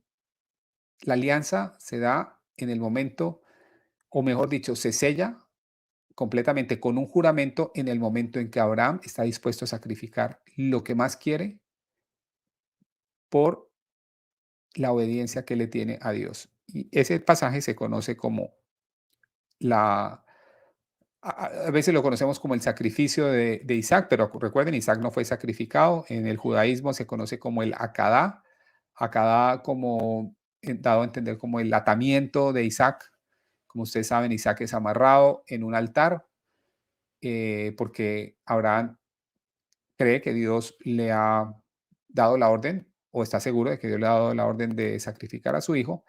la alianza se da en el momento, o mejor dicho, se sella completamente con un juramento en el momento en que Abraham está dispuesto a sacrificar lo que más quiere por la obediencia que le tiene a Dios. Y ese pasaje se conoce como la, a veces lo conocemos como el sacrificio de Isaac, pero recuerden, Isaac no fue sacrificado. En el judaísmo se conoce como el Akadá. Akadá como dado a entender como el atamiento de Isaac. Como ustedes saben, Isaac es amarrado en un altar porque Abraham cree que Dios le ha dado la orden o está seguro de que Dios le ha dado la orden de sacrificar a su hijo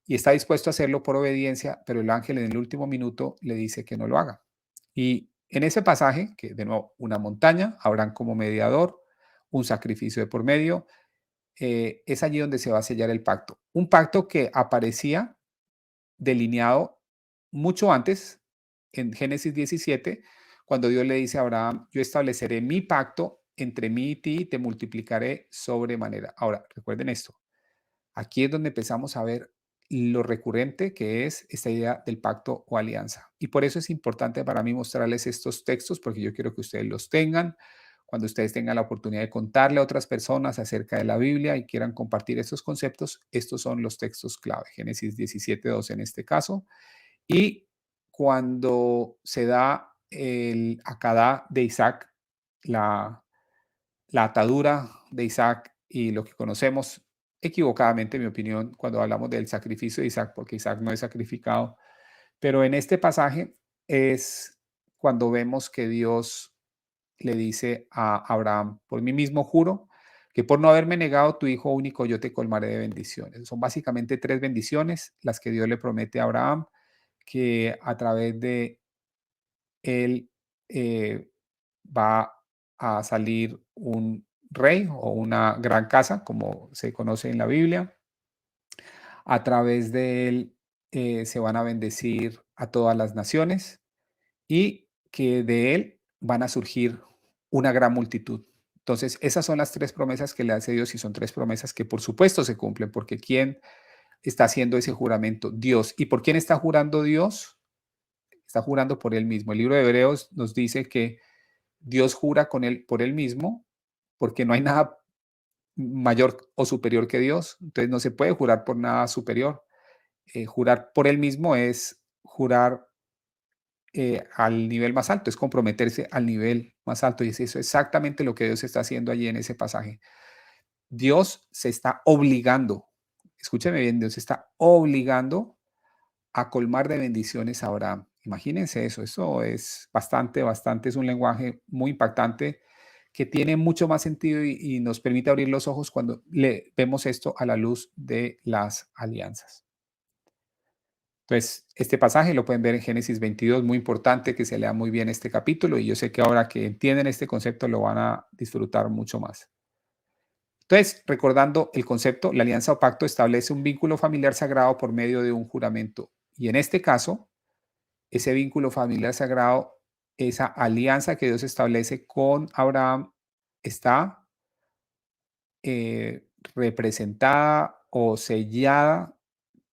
y está dispuesto a hacerlo por obediencia, pero el ángel en el último minuto le dice que no lo haga. Y en ese pasaje, que de nuevo, una montaña, Abraham como mediador, un sacrificio de por medio, es allí donde se va a sellar el pacto. Un pacto que aparecía delineado mucho antes, en Génesis 17, cuando Dios le dice a Abraham, yo estableceré mi pacto entre mí y ti y te multiplicaré sobremanera. Ahora, recuerden esto, aquí es donde empezamos a ver lo recurrente que es esta idea del pacto o alianza. Y por eso es importante para mí mostrarles estos textos, porque yo quiero que ustedes los tengan. Cuando ustedes tengan la oportunidad de contarle a otras personas acerca de la Biblia y quieran compartir estos conceptos, estos son los textos clave. Génesis 17:2 en este caso. Y cuando se da el acadá de Isaac, la la atadura de Isaac y lo que conocemos equivocadamente, en mi opinión, cuando hablamos del sacrificio de Isaac, porque Isaac no es sacrificado. Pero en este pasaje es cuando vemos que Dios le dice a Abraham, por mí mismo juro que por no haberme negado tu hijo único, yo te colmaré de bendiciones. Son básicamente tres bendiciones las que Dios le promete a Abraham, que a través de él va a salir un rey o una gran casa, como se conoce en la Biblia. A través de él se van a bendecir a todas las naciones y que de él van a surgir una gran multitud. Entonces, esas son las tres promesas que le hace Dios y son tres promesas que por supuesto se cumplen, porque ¿quién está haciendo ese juramento? Dios. ¿Y por quién está jurando Dios? Está jurando por él mismo. El libro de Hebreos nos dice que Dios jura con él por él mismo, porque no hay nada mayor o superior que Dios. Entonces no se puede jurar por nada superior. Jurar por él mismo es jurar al nivel más alto, es comprometerse al nivel más alto. Y es eso exactamente lo que Dios está haciendo allí en ese pasaje. Dios se está obligando, escúcheme bien, Dios se está obligando a colmar de bendiciones a Abraham. Imagínense eso es bastante, es un lenguaje muy impactante que tiene mucho más sentido y nos permite abrir los ojos cuando le vemos esto a la luz de las alianzas. Entonces, este pasaje lo pueden ver en Génesis 22, muy importante que se lea muy bien este capítulo y yo sé que ahora que entienden este concepto lo van a disfrutar mucho más. Entonces, recordando el concepto, la alianza o pacto establece un vínculo familiar sagrado por medio de un juramento. Y en este caso, ese vínculo familiar sagrado, esa alianza que Dios establece con Abraham, está representada o sellada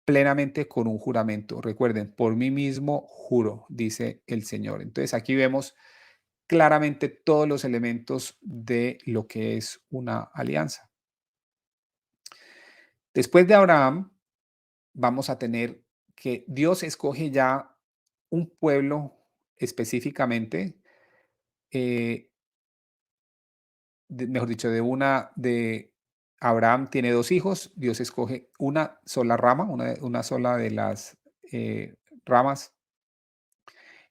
plenamente con un juramento. Recuerden, por mí mismo juro, dice el Señor. Entonces aquí vemos claramente todos los elementos de lo que es una alianza. Después de Abraham, vamos a tener que Dios escoge ya un pueblo específicamente, eh, mejor dicho, de Abraham tiene dos hijos, Dios escoge una sola rama, una sola de las ramas,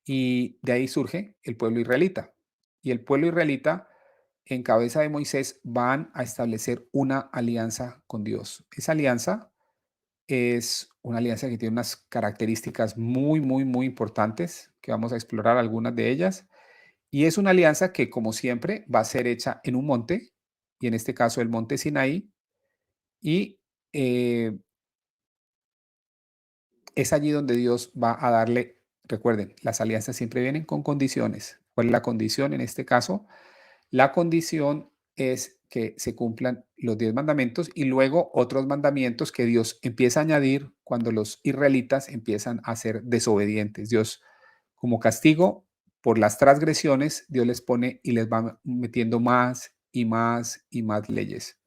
y de ahí surge el pueblo israelita. Y el pueblo israelita, en cabeza de Moisés, van a establecer una alianza con Dios. Esa alianza es una alianza que tiene unas características muy importantes, que vamos a explorar algunas de ellas. Y es una alianza que, como siempre, va a ser hecha en un monte, y en este caso el monte Sinaí, y eh, es allí donde Dios va a darle, recuerden, las alianzas siempre vienen con condiciones. ¿Cuál es la condición en este caso? La condición es que se cumplan los 10 mandamientos y luego otros mandamientos que Dios empieza a añadir cuando los israelitas empiezan a ser desobedientes. Dios, como castigo por las transgresiones, Dios les pone y les va metiendo más y más y más leyes.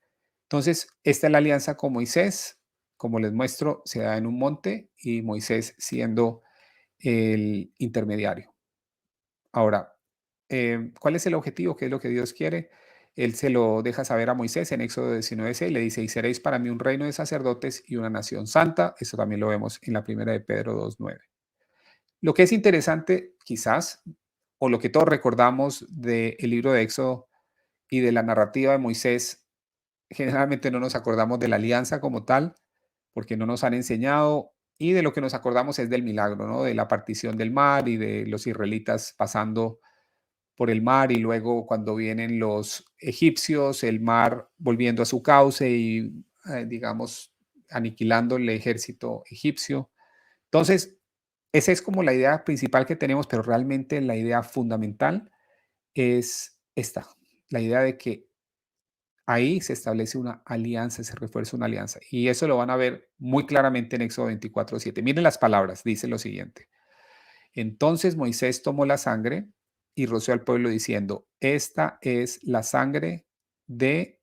Entonces, esta es la alianza con Moisés. Como les muestro, se da en un monte y Moisés siendo el intermediario. Ahora, ¿cuál es el objetivo? ¿Qué es lo que Dios quiere? Él se lo deja saber a Moisés en Éxodo 19:6, le dice, y seréis para mí un reino de sacerdotes y una nación santa. Eso también lo vemos en la primera de Pedro 2:9. Lo que es interesante, quizás, o lo que todos recordamos del libro de Éxodo y de la narrativa de Moisés, generalmente no nos acordamos de la alianza como tal, porque no nos han enseñado, y de lo que nos acordamos es del milagro, ¿no? De la partición del mar y de los israelitas pasando por el mar y luego cuando vienen los egipcios, el mar volviendo a su cauce y, digamos, aniquilando el ejército egipcio. Entonces, esa es como la idea principal que tenemos, pero realmente la idea fundamental es esta, la idea de que ahí se establece una alianza, se refuerza una alianza. Y eso lo van a ver muy claramente en Éxodo 24:7. Miren las palabras, dice lo siguiente. Entonces Moisés tomó la sangre y roció al pueblo diciendo, esta es la sangre de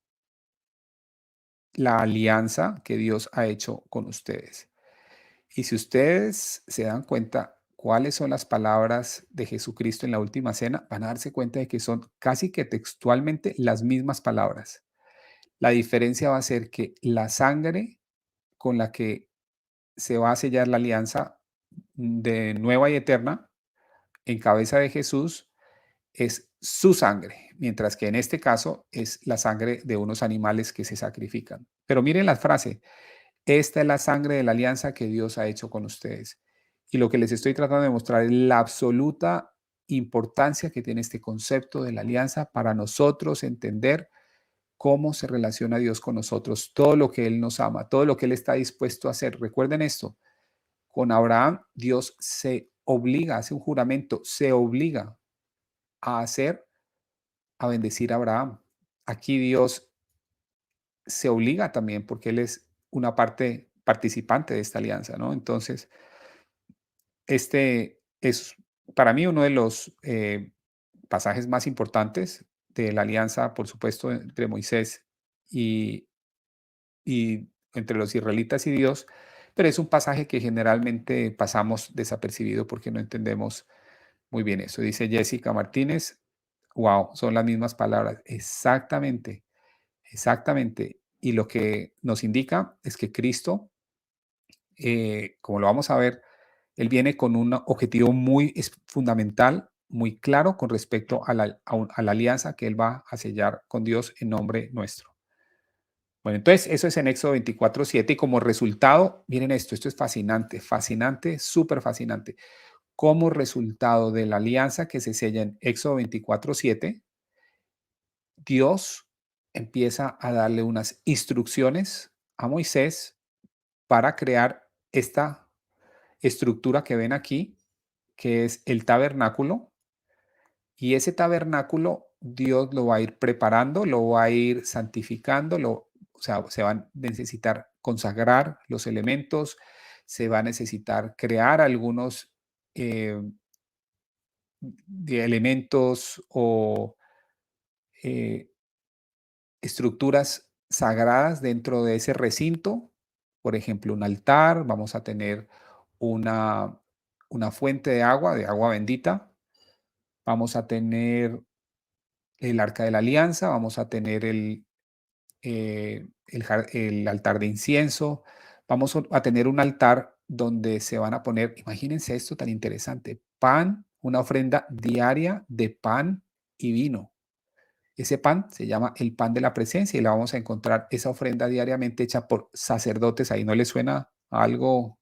la alianza que Dios ha hecho con ustedes. Y si ustedes se dan cuenta cuáles son las palabras de Jesucristo en la última cena, van a darse cuenta de que son casi que textualmente las mismas palabras. La diferencia va a ser que la sangre con la que se va a sellar la alianza de nueva y eterna en cabeza de Jesús es su sangre, mientras que en este caso es la sangre de unos animales que se sacrifican. Pero miren la frase, esta es la sangre de la alianza que Dios ha hecho con ustedes. Y lo que les estoy tratando de mostrar es la absoluta importancia que tiene este concepto de la alianza para nosotros entender cómo se relaciona Dios con nosotros, todo lo que Él nos ama, todo lo que Él está dispuesto a hacer. Recuerden esto, con Abraham Dios se obliga, hace un juramento, se obliga a hacer, a bendecir a Abraham. Aquí Dios se obliga también porque Él es una parte participante de esta alianza, ¿no? Entonces, este es para mí uno de los pasajes más importantes de la alianza, por supuesto, entre Moisés y, y entre los israelitas y Dios, pero es un pasaje que generalmente pasamos desapercibido porque no entendemos muy bien eso. Dice Jessica Martínez, wow, son las mismas palabras. Exactamente, exactamente. Y lo que nos indica es que Cristo, como lo vamos a ver, él viene con un objetivo muy fundamental, muy claro con respecto a a la alianza que él va a sellar con Dios en nombre nuestro. Bueno, entonces eso es en Éxodo 24:7 y como resultado, miren esto es fascinante, fascinante, súper fascinante. Como resultado de la alianza que se sella en Éxodo 24:7, Dios empieza a darle unas instrucciones a Moisés para crear esta estructura que ven aquí, que es el tabernáculo, y ese tabernáculo Dios lo va a ir preparando, lo va a ir santificando, o sea, se van a necesitar consagrar los elementos, se va a necesitar crear algunos eh, de elementos o eh, estructuras sagradas dentro de ese recinto. Por ejemplo, un altar, vamos a tener una, una fuente de agua bendita, vamos a tener el arca de la alianza, vamos a tener el altar de incienso, vamos a tener un altar donde se van a poner, imagínense esto tan interesante, pan, una ofrenda diaria de pan y vino. Ese pan se llama el pan de la presencia y la vamos a encontrar esa ofrenda diariamente hecha por sacerdotes. Ahí no le suena a algo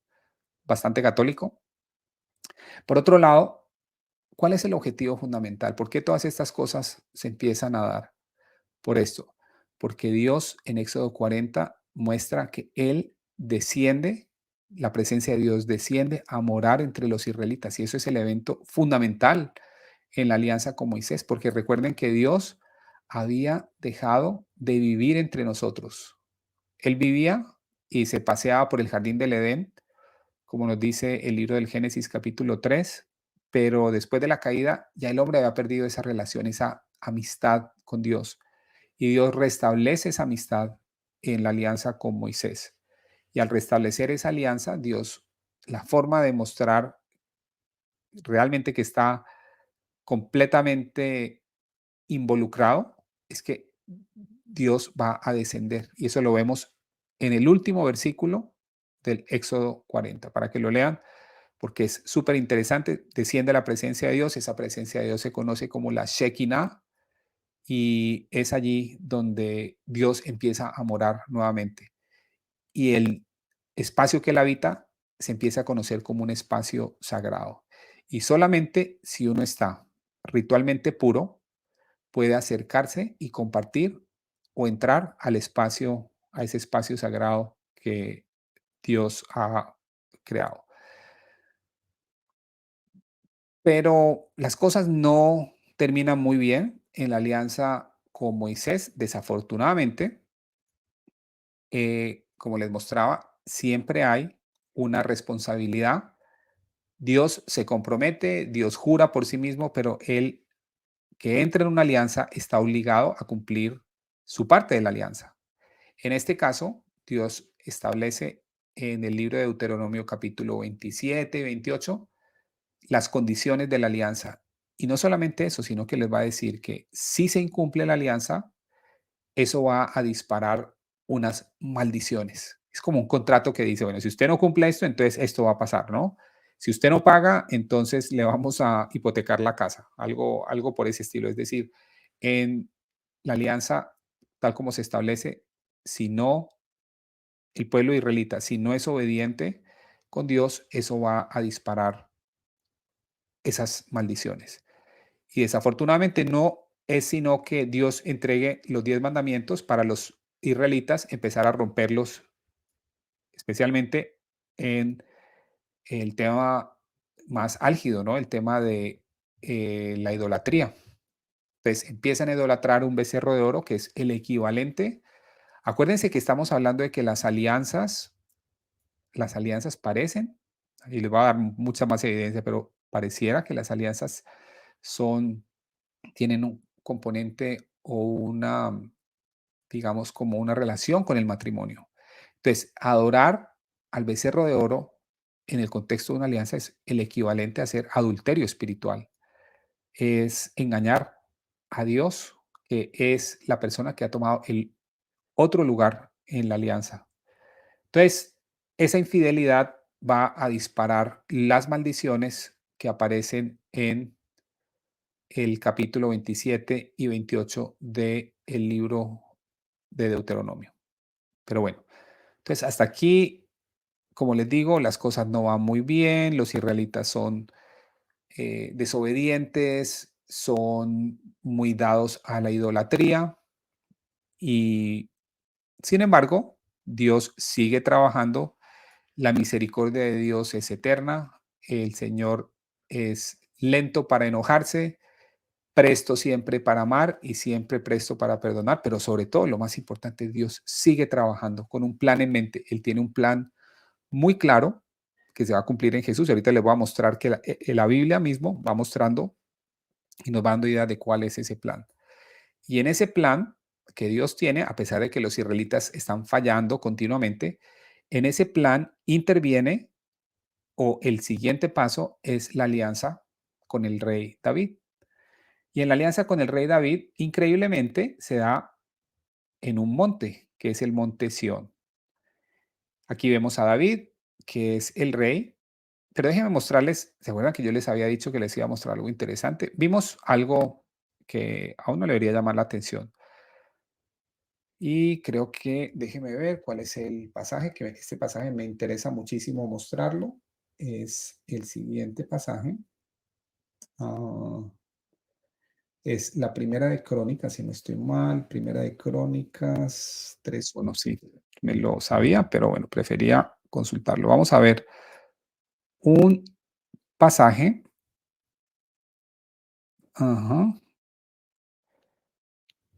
bastante católico. Por otro lado, ¿cuál es el objetivo fundamental? ¿Por qué todas estas cosas se empiezan a dar? Por esto, porque Dios en Éxodo 40 muestra que Él desciende, la presencia de Dios desciende a morar entre los israelitas y eso es el evento fundamental en la alianza con Moisés, porque recuerden que Dios había dejado de vivir entre nosotros. Él vivía y se paseaba por el jardín del Edén, como nos dice el libro del Génesis capítulo 3, pero después de la caída ya el hombre había perdido esa relación, esa amistad con Dios. Y Dios restablece esa amistad en la alianza con Moisés. Y al restablecer esa alianza, Dios, la forma de mostrar realmente que está completamente involucrado es que Dios va a descender. Y eso lo vemos en el último versículo del Éxodo 40, para que lo lean, porque es súper interesante. Desciende la presencia de Dios. Esa presencia de Dios se conoce como la Shekinah y es allí donde Dios empieza a morar nuevamente. Y el espacio que él habita se empieza a conocer como un espacio sagrado. Y solamente si uno está ritualmente puro, puede acercarse y compartir o entrar al espacio, a ese espacio sagrado que Dios ha creado. Pero las cosas no terminan muy bien en la alianza con Moisés, desafortunadamente. Como les mostraba, siempre hay una responsabilidad. Dios se compromete, Dios jura por sí mismo, pero él que entra en una alianza está obligado a cumplir su parte de la alianza. En este caso, Dios establece en el libro de Deuteronomio capítulo 27 y 28 las condiciones de la alianza. Y no solamente eso, sino que les va a decir que si se incumple la alianza, eso va a disparar unas maldiciones. Es como un contrato que dice, bueno, si usted no cumple esto, entonces esto va a pasar, ¿no? Si usted no paga, entonces le vamos a hipotecar la casa, algo por ese estilo. Es decir, en la alianza, tal como se establece, si no, el pueblo israelita, si no es obediente con Dios, eso va a disparar esas maldiciones. Y desafortunadamente no es sino que Dios entregue los 10 mandamientos para los israelitas empezar a romperlos, especialmente en el tema más álgido, ¿no? El tema de la idolatría. Entonces empiezan a idolatrar un becerro de oro, que es el equivalente. Acuérdense que estamos hablando de que las alianzas las alianzas parecen, y les voy a dar mucha más evidencia, pero pareciera que las alianzas son tienen un componente o una, digamos, como una relación con el matrimonio. Entonces, adorar al becerro de oro en el contexto de una alianza es el equivalente a hacer adulterio espiritual. Es engañar a Dios, que es la persona que ha tomado el otro lugar en la alianza. Entonces, esa infidelidad va a disparar las maldiciones que aparecen en el capítulo 27 y 28 del libro de Deuteronomio. Pero bueno, entonces hasta aquí, como les digo, las cosas no van muy bien, los israelitas son desobedientes, son muy dados a la idolatría y, sin embargo, Dios sigue trabajando, la misericordia de Dios es eterna, el Señor es lento para enojarse, presto siempre para amar y siempre presto para perdonar, pero sobre todo, lo más importante, Dios sigue trabajando con un plan en mente. Él tiene un plan muy claro que se va a cumplir en Jesús. Y ahorita les voy a mostrar que la Biblia mismo va mostrando y nos va dando idea de cuál es ese plan. Y en ese plan que Dios tiene, a pesar de que los israelitas están fallando continuamente, en ese plan interviene o el siguiente paso es la alianza con el rey David. Y en la alianza con el rey David, increíblemente, se da en un monte, que es el monte Sión. Aquí vemos a David, que es el rey, pero déjenme mostrarles, ¿se acuerdan que yo les había dicho que les iba a mostrar algo interesante? Vimos algo que a uno le debería llamar la atención. Y creo que, déjenme ver cuál es el pasaje, que este pasaje me interesa muchísimo mostrarlo. Es el siguiente pasaje. Ah, es la primera de Crónicas, si no estoy mal, primera de Crónicas 3, bueno, sí, me lo sabía, pero bueno, prefería consultarlo. Vamos a ver un pasaje. Ajá,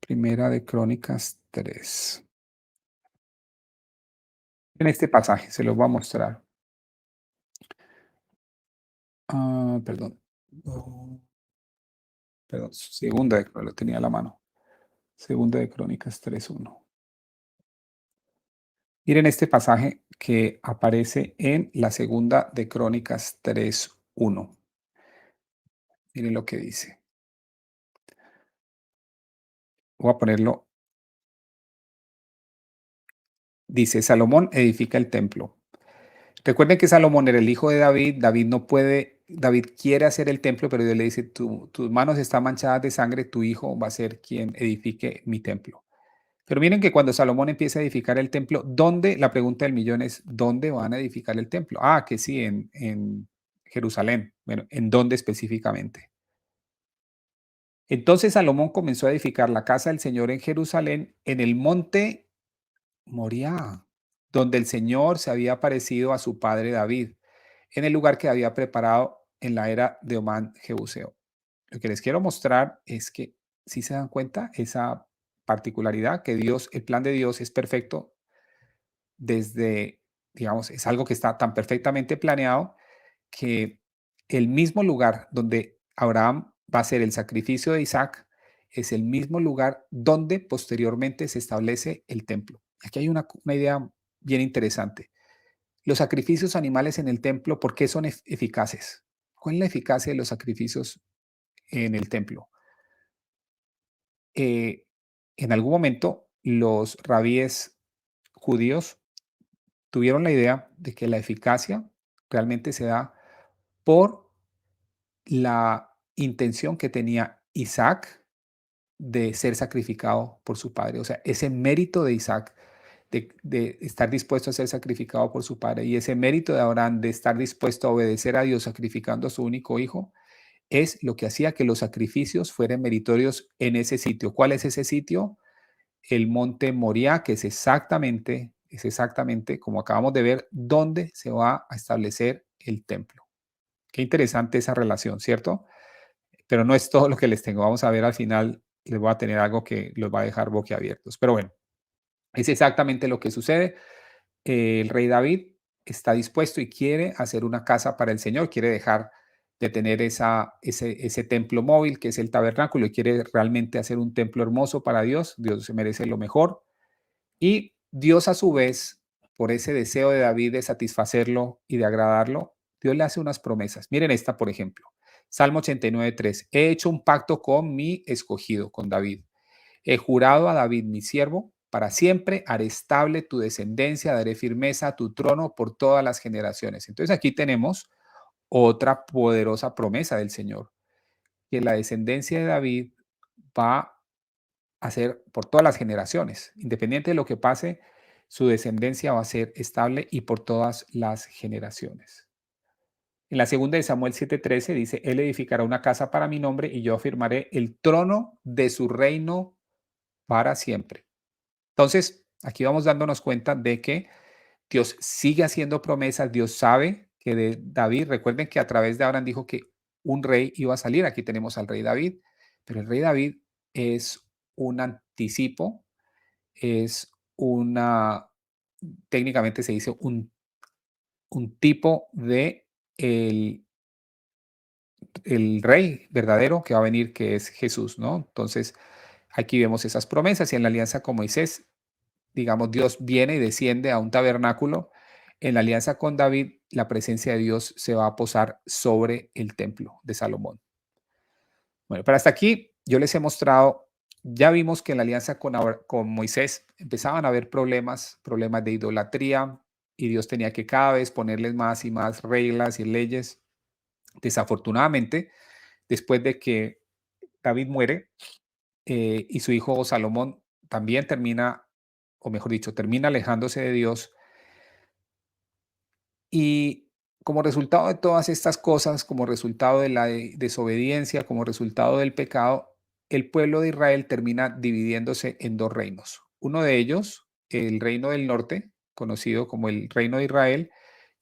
primera de Crónicas 3. En este pasaje se los voy a mostrar. Perdón. No, perdón, segunda de lo tenía a la mano. Segunda de Crónicas 3:1. Miren este pasaje que aparece en la segunda de Crónicas 3:1. Miren lo que dice. Voy a ponerlo. Dice, Salomón edifica el templo. Recuerden que Salomón era el hijo de David. David no puede, David quiere hacer el templo, pero Dios le dice, tus manos están manchadas de sangre, tu hijo va a ser quien edifique mi templo. Pero miren que cuando Salomón empieza a edificar el templo, ¿dónde? La pregunta del millón es, ¿dónde van a edificar el templo? Ah, que sí, en Jerusalén. Bueno, ¿en dónde específicamente? Entonces Salomón comenzó a edificar la casa del Señor en Jerusalén, en el monte Moriah, donde el Señor se había aparecido a su padre David, en el lugar que había preparado en la era de Omán Jebuseo. Lo que les quiero mostrar es que, si se dan cuenta, esa particularidad que Dios, el plan de Dios es perfecto desde, digamos, es algo que está tan perfectamente planeado que el mismo lugar donde Abraham va a hacer el sacrificio de Isaac es el mismo lugar donde posteriormente se establece el templo. Aquí hay una idea bien interesante. Los sacrificios animales en el templo, ¿por qué son eficaces? ¿Cuál es la eficacia de los sacrificios en el templo? Eh, en algún momento los rabíes judíos tuvieron la idea de que la eficacia realmente se da por la intención que tenía Isaac de ser sacrificado por su padre. O sea, ese mérito de Isaac de estar dispuesto a ser sacrificado por su padre y ese mérito de Abraham de estar dispuesto a obedecer a Dios sacrificando a su único hijo, es lo que hacía que los sacrificios fueran meritorios en ese sitio. ¿Cuál es ese sitio? El monte Moriah, que es exactamente, como acabamos de ver, donde se va a establecer el templo. Qué interesante esa relación, ¿cierto? Pero no es todo lo que les tengo. Vamos a ver al final, les voy a tener algo que los va a dejar boquiabiertos. Pero bueno, es exactamente lo que sucede. El rey David está dispuesto y quiere hacer una casa para el Señor, quiere dejar de tener ese templo móvil que es el tabernáculo y quiere realmente hacer un templo hermoso para Dios. Dios se merece lo mejor. Y Dios a su vez, por ese deseo de David de satisfacerlo y de agradarlo, Dios le hace unas promesas. Miren esta, por ejemplo. Salmo 89:3. He hecho un pacto con mi escogido, con David. He jurado a David, mi siervo, para siempre haré estable tu descendencia, daré firmeza a tu trono por todas las generaciones. Entonces aquí tenemos otra poderosa promesa del Señor, que la descendencia de David va a ser por todas las generaciones. Independiente de lo que pase, su descendencia va a ser estable y por todas las generaciones. En la segunda de Samuel 7:13 dice, Él edificará una casa para mi nombre y yo afirmaré el trono de su reino para siempre. Entonces, aquí vamos dándonos cuenta de que Dios sigue haciendo promesas, Dios sabe que de David, recuerden que a través de Abraham dijo que un rey iba a salir, aquí tenemos al rey David, pero el rey David es un anticipo, es una, técnicamente se dice un tipo de el rey verdadero que va a venir, que es Jesús, ¿no? Entonces, aquí vemos esas promesas y en la alianza con Moisés, digamos, Dios viene y desciende a un tabernáculo. En la alianza con David, la presencia de Dios se va a posar sobre el templo de Salomón. Bueno, pero hasta aquí yo les he mostrado, ya vimos que en la alianza con Moisés empezaban a haber problemas de idolatría y Dios tenía que cada vez ponerles más y más reglas y leyes. Desafortunadamente, después de que David muere y su hijo Salomón también termina, o mejor dicho, termina alejándose de Dios. Y como resultado de todas estas cosas, como resultado de la desobediencia, como resultado del pecado, el pueblo de Israel termina dividiéndose en dos reinos. Uno de ellos, el reino del norte, conocido como el reino de Israel,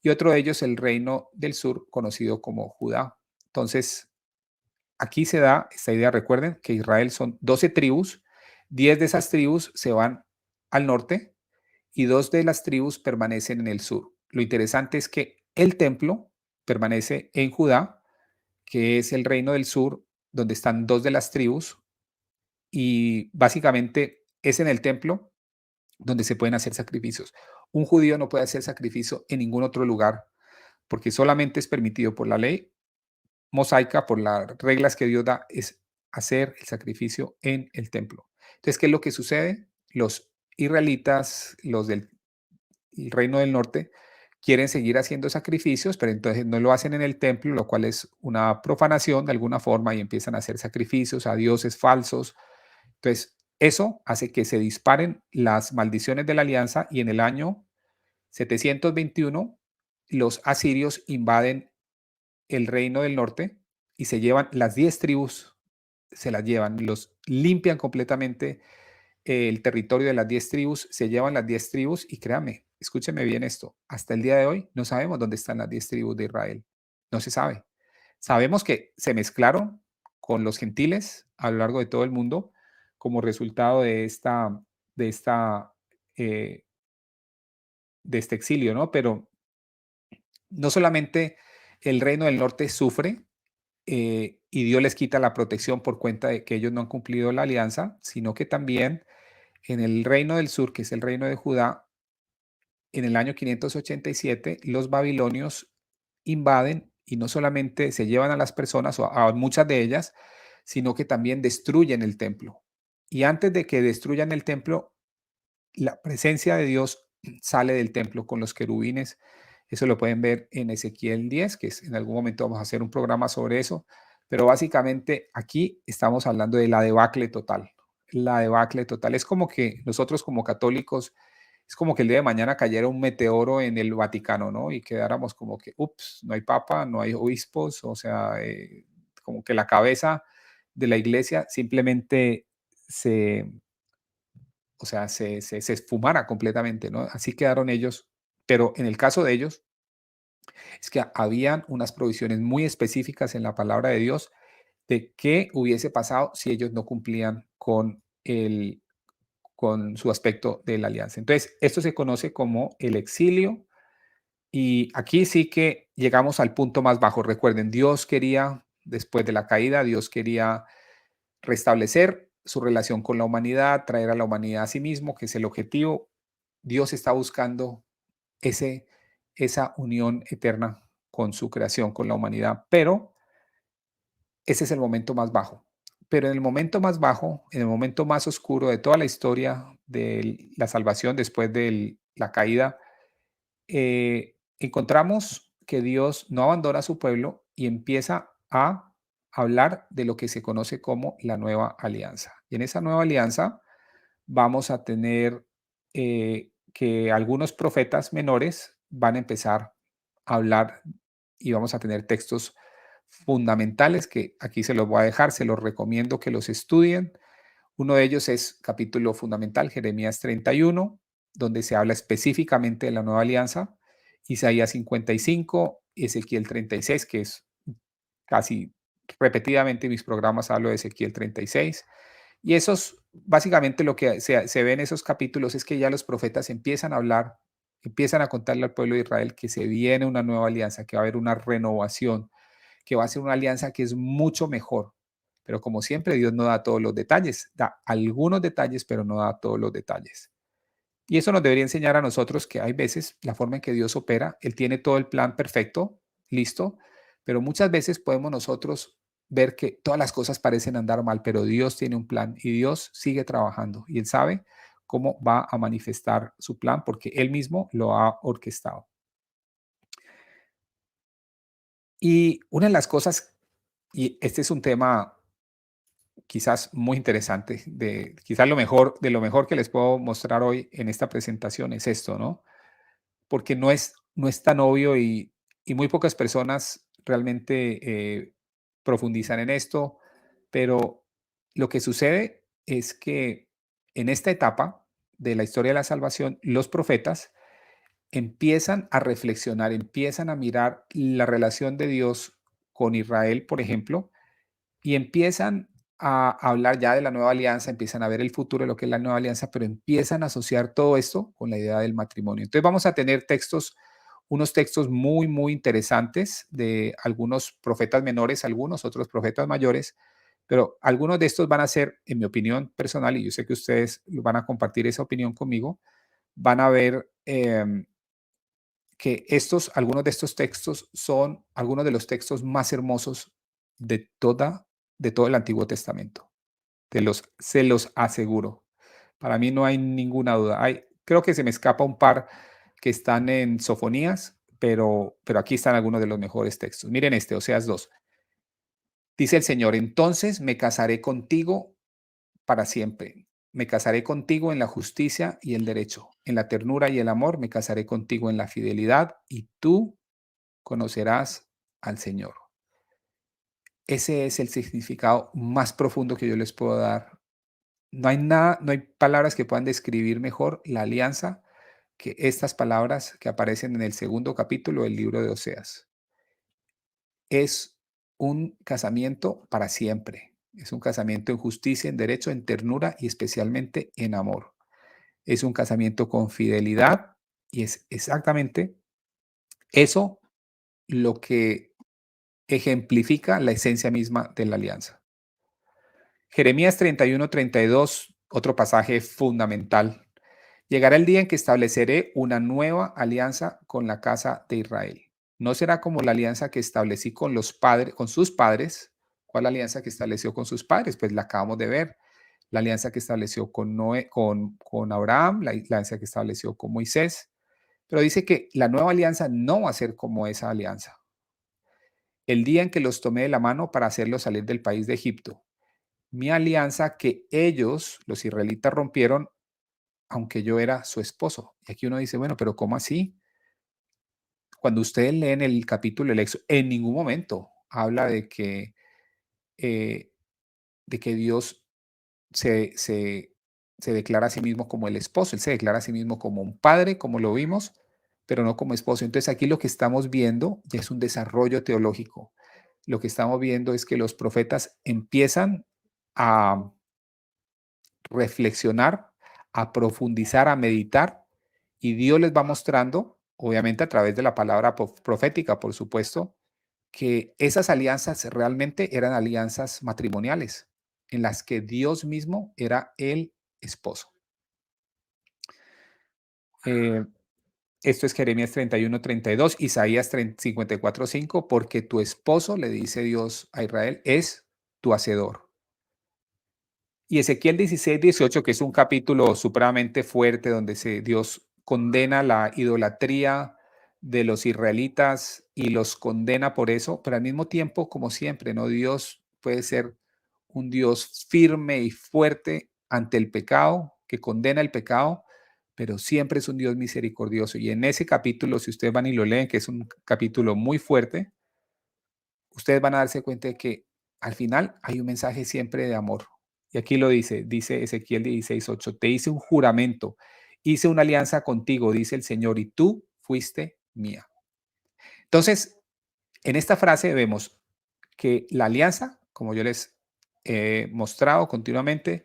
y otro de ellos, el reino del sur, conocido como Judá. Entonces, aquí se da esta idea, recuerden que Israel son 12 tribus, 10 de esas tribus se van al norte y dos de las tribus permanecen en el sur. Lo interesante es que el templo permanece en Judá, que es el reino del sur, donde están dos de las tribus, y básicamente es en el templo donde se pueden hacer sacrificios. Un judío no puede hacer sacrificio en ningún otro lugar, porque solamente es permitido por la ley mosaica, por las reglas que Dios da, es hacer el sacrificio en el templo. Entonces, ¿qué es lo que sucede? Los israelitas, los del el reino del norte, quieren seguir haciendo sacrificios, pero entonces no lo hacen en el templo, lo cual es una profanación de alguna forma y empiezan a hacer sacrificios a dioses falsos. Entonces, eso hace que se disparen las maldiciones de la alianza y en el año 721 los asirios invaden el reino del norte y se llevan las 10 tribus, se las llevan, los limpian completamente el territorio de las 10 tribus, se llevan las 10 tribus y créame, escúcheme bien esto, hasta el día de hoy no sabemos dónde están las 10 tribus de Israel, no se sabe. Sabemos que se mezclaron con los gentiles a lo largo de todo el mundo como resultado de esta, eh, de este exilio, ¿no? Pero no solamente el reino del norte sufre y Dios les quita la protección por cuenta de que ellos no han cumplido la alianza, sino que también en el reino del sur, que es el reino de Judá, en el año 587, los babilonios invaden y no solamente se llevan a las personas o a muchas de ellas, sino que también destruyen el templo. Y antes de que destruyan el templo, la presencia de Dios sale del templo con los querubines. Eso lo pueden ver en Ezequiel 10, que es, en algún momento vamos a hacer un programa sobre eso. Pero básicamente aquí estamos hablando de la debacle total. La debacle total. Es como que nosotros como católicos, es como que el día de mañana cayera un meteoro en el Vaticano, ¿no? Y quedáramos como que, ups, no hay papa, no hay obispos, o sea, como que la cabeza de la iglesia simplemente se, o sea, se esfumara completamente, ¿no? Así quedaron ellos, pero en el caso de ellos es que habían unas provisiones muy específicas en la palabra de Dios de qué hubiese pasado si ellos no cumplían con su aspecto de la alianza. Entonces, esto se conoce como el exilio Y aquí sí que llegamos al punto más bajo. Recuerden, Dios quería, después de la caída, Dios quería restablecer su relación con la humanidad, traer a la humanidad a sí mismo, que es el objetivo. Dios está buscando ese, esa unión eterna con su creación, con la humanidad, pero ese es el momento más bajo. Pero en el momento más bajo, en el momento más oscuro de toda la historia de la salvación después de la caída, encontramos que Dios no abandona a su pueblo y empieza a hablar de lo que se conoce como la nueva alianza. Y en esa nueva alianza vamos a tener que algunos profetas menores van a empezar a hablar y vamos a tener textos fundamentales que aquí se los voy a dejar, se los recomiendo que los estudien. Uno de ellos es capítulo fundamental, Jeremías 31, donde se habla específicamente de la nueva alianza, Isaías 55, Ezequiel 36, que es casi repetidamente en mis programas hablo de Ezequiel 36. Y esos, básicamente lo que se ve en esos capítulos es que ya los profetas empiezan a hablar, empiezan a contarle al pueblo de Israel que se viene una nueva alianza, que va a haber una renovación, que va a ser una alianza que es mucho mejor. Pero como siempre, Dios no da todos los detalles, da algunos detalles, pero no da todos los detalles. Y eso nos debería enseñar a nosotros que hay veces la forma en que Dios opera, Él tiene todo el plan perfecto, listo, pero muchas veces podemos nosotros ver que todas las cosas parecen andar mal, pero Dios tiene un plan y Dios sigue trabajando y Él sabe cómo va a manifestar su plan porque Él mismo lo ha orquestado. Y una de las cosas, y este es un tema quizás muy interesante, quizás de lo mejor que les puedo mostrar hoy en esta presentación es esto, ¿no? Porque no es tan obvio y muy pocas personas realmente profundizan en esto, pero lo que sucede es que en esta etapa de la historia de la salvación, los profetas empiezan a reflexionar, empiezan a mirar la relación de Dios con Israel, por ejemplo, y empiezan a hablar ya de la nueva alianza, empiezan a ver el futuro de lo que es la nueva alianza, pero empiezan a asociar todo esto con la idea del matrimonio. Entonces vamos a tener textos, unos textos muy, muy interesantes de algunos profetas menores, algunos otros profetas mayores, pero algunos de estos van a ser, en mi opinión personal, y yo sé que ustedes van a compartir esa opinión conmigo, van a ver que algunos de estos textos son algunos de los textos más hermosos de de todo el Antiguo Testamento. Se los aseguro. Para mí no hay ninguna duda. Creo que se me escapa un par que están en Sofonías, pero aquí están algunos de los mejores textos. Miren este, Oseas 2. Dice el Señor, entonces me casaré contigo para siempre. Me casaré contigo en la justicia y el derecho, en la ternura y el amor. Me casaré contigo en la fidelidad y tú conocerás al Señor. Ese es el significado más profundo que yo les puedo dar. No hay nada, no hay palabras que puedan describir mejor la alianza que estas palabras que aparecen en el segundo capítulo del libro de Oseas. Es un casamiento para siempre. Es un casamiento en justicia, en derecho, en ternura y especialmente en amor. Es un casamiento con fidelidad y es exactamente eso lo que ejemplifica la esencia misma de la alianza. Jeremías 31-32, otro pasaje fundamental. Llegará el día en que estableceré una nueva alianza con la casa de Israel. No será como la alianza que establecí con los padres, con sus padres. ¿Cuál alianza que estableció con sus padres? Pues la acabamos de ver. La alianza que estableció con Noé, con Abraham, la alianza que estableció con Moisés. Pero dice que la nueva alianza no va a ser como esa alianza. El día en que los tomé de la mano para hacerlos salir del país de Egipto. Mi alianza que ellos, los israelitas, rompieron aunque yo era su esposo. Y aquí uno dice, bueno, pero ¿cómo así? Cuando ustedes leen el capítulo del Éxodo, en ningún momento habla eh, de que Dios se, se, se declara a sí mismo como el esposo. Él se declara a sí mismo como un padre, como lo vimos, pero no como esposo. Entonces aquí lo que estamos viendo ya es un desarrollo teológico. Lo que estamos viendo es que los profetas empiezan a reflexionar, a profundizar, a meditar, y Dios les va mostrando. obviamente a través de la palabra profética, por supuesto, que esas alianzas realmente eran alianzas matrimoniales, en las que Dios mismo era el esposo. Eh, Esto es Jeremías 31:32, Isaías 54:5, porque tu esposo, le dice Dios a Israel, es tu hacedor. Y Ezequiel 16:18, que es un capítulo supremamente fuerte donde Dios condena la idolatría de los israelitas y los condena por eso, pero al mismo tiempo, como siempre, ¿no? Dios puede ser un Dios firme y fuerte ante el pecado, que condena el pecado, pero siempre es un Dios misericordioso. Y en ese capítulo, si ustedes van y lo leen, que es un capítulo muy fuerte, ustedes van a darse cuenta de que al final hay un mensaje siempre de amor. Y aquí lo dice Ezequiel 16:8, te hice un juramento, hice una alianza contigo, dice el Señor, y tú fuiste mía. Entonces, en esta frase vemos que la alianza, como yo les he mostrado continuamente,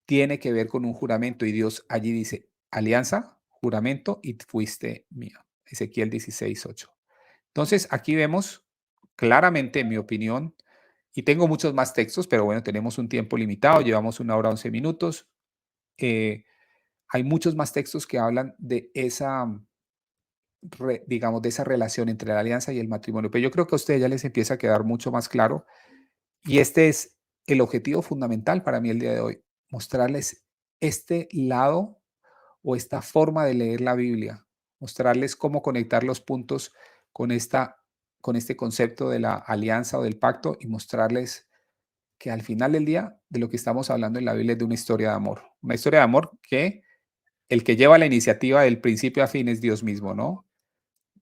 tiene que ver con un juramento y Dios allí dice, alianza, juramento y fuiste mía. Ezequiel 16:8. Entonces, aquí vemos claramente, en mi opinión, y tengo muchos más textos, pero bueno, tenemos un tiempo limitado, llevamos 1 hora 11 minutos. eh, Hay muchos más textos que hablan de esa, digamos, de esa relación entre la alianza y el matrimonio, pero yo creo que a ustedes ya les empieza a quedar mucho más claro y este es el objetivo fundamental para mí el día de hoy, mostrarles este lado o esta forma de leer la Biblia, mostrarles cómo conectar los puntos con con este concepto de la alianza o del pacto y mostrarles que al final del día de lo que estamos hablando en la Biblia es de una historia de amor que el que lleva la iniciativa del principio a fin es Dios mismo, ¿no?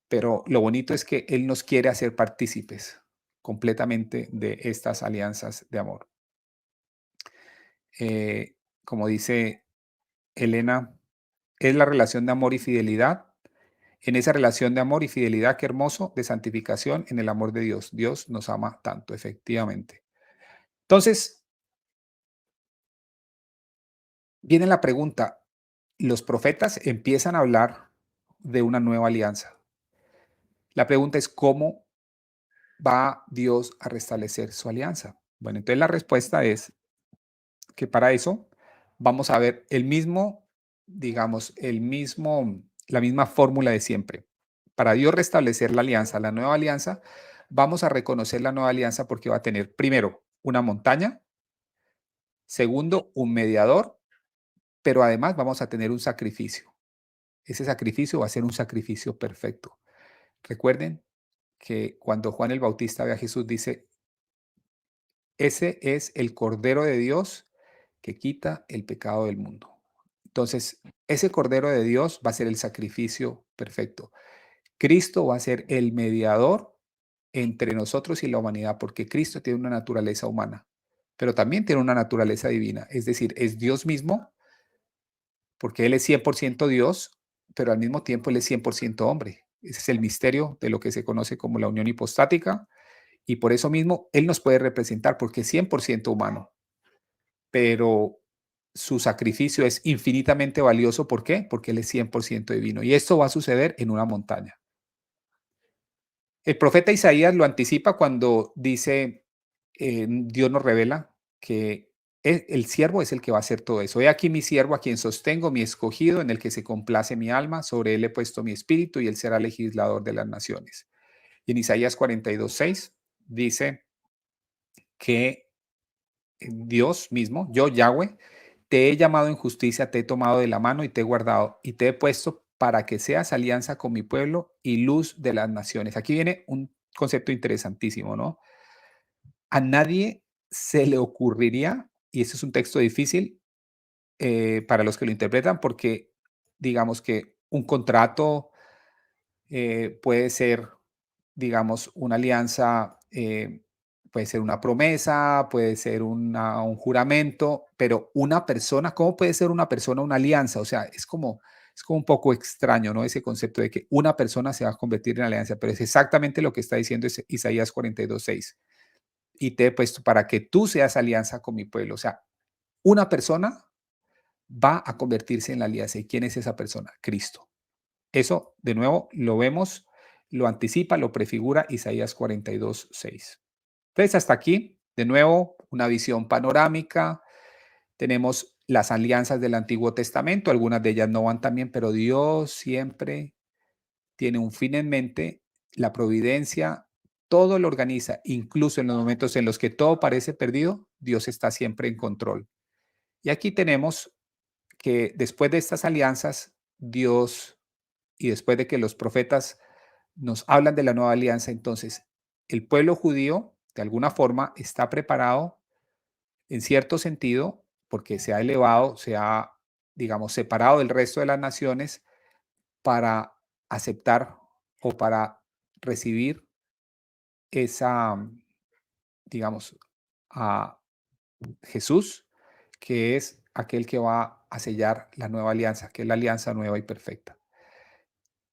Pero lo bonito es que Él nos quiere hacer partícipes completamente de estas alianzas de amor. Eh, Como dice Elena, es la relación de amor y fidelidad. En esa relación de amor y fidelidad, qué hermoso, de santificación en el amor de Dios. Dios nos ama tanto, efectivamente. Entonces, viene la pregunta, los profetas empiezan a hablar de una nueva alianza. La pregunta es, ¿cómo va Dios a restablecer su alianza? Bueno, entonces la respuesta es que para eso vamos a ver el mismo, digamos, la misma fórmula de siempre. Para Dios restablecer la alianza, la nueva alianza, vamos a reconocer la nueva alianza porque va a tener, primero, una montaña, segundo, un mediador, pero además vamos a tener un sacrificio. Ese sacrificio va a ser un sacrificio perfecto. Recuerden que cuando Juan el Bautista ve a Jesús, dice, ese es el Cordero de Dios que quita el pecado del mundo. Entonces, ese Cordero de Dios va a ser el sacrificio perfecto. Cristo va a ser el mediador entre nosotros y la humanidad, porque Cristo tiene una naturaleza humana, pero también tiene una naturaleza divina. Es decir, es Dios mismo, porque Él es 100% Dios, pero al mismo tiempo Él es 100% hombre. Ese es el misterio de lo que se conoce como la unión hipostática, y por eso mismo Él nos puede representar, porque es 100% humano, pero su sacrificio es infinitamente valioso. ¿Por qué? Porque Él es 100% divino. Y esto va a suceder en una montaña. El profeta Isaías lo anticipa cuando dice, Dios nos revela que el siervo es el que va a hacer todo eso. He aquí mi siervo a quien sostengo, mi escogido, en el que se complace mi alma, sobre él he puesto mi espíritu y él será legislador de las naciones. Y en Isaías 42:6 dice que Dios mismo, yo Yahweh, te he llamado en justicia, te he tomado de la mano y te he guardado y te he puesto para que seas alianza con mi pueblo y luz de las naciones. Aquí viene un concepto interesantísimo, ¿no? A nadie se le ocurriría, y este es un texto difícil para los que lo interpretan, porque digamos que un contrato puede ser, digamos, una alianza, puede ser una promesa, puede ser un juramento, pero una persona, ¿cómo puede ser una persona una alianza? O sea, es como un poco extraño, ¿no? Ese concepto de que una persona se va a convertir en alianza, pero es exactamente lo que está diciendo Isaías 42:6. Y te he puesto para que tú seas alianza con mi pueblo. O sea, una persona va a convertirse en la alianza. ¿Y quién es esa persona? Cristo. Eso, de nuevo, lo vemos, lo anticipa, lo prefigura Isaías 42:6. Entonces, hasta aquí, de nuevo, una visión panorámica. Tenemos las alianzas del Antiguo Testamento, algunas de ellas no van tan bien, pero Dios siempre tiene un fin en mente, la providencia, todo lo organiza, incluso en los momentos en los que todo parece perdido, Dios está siempre en control. Y aquí tenemos que después de estas alianzas, Dios, y después de que los profetas nos hablan de la nueva alianza, entonces el pueblo judío, de alguna forma, está preparado en cierto sentido, porque se ha elevado, se ha, digamos, separado del resto de las naciones para aceptar o para recibir esa, digamos, a Jesús, que es aquel que va a sellar la nueva alianza, que es la alianza nueva y perfecta.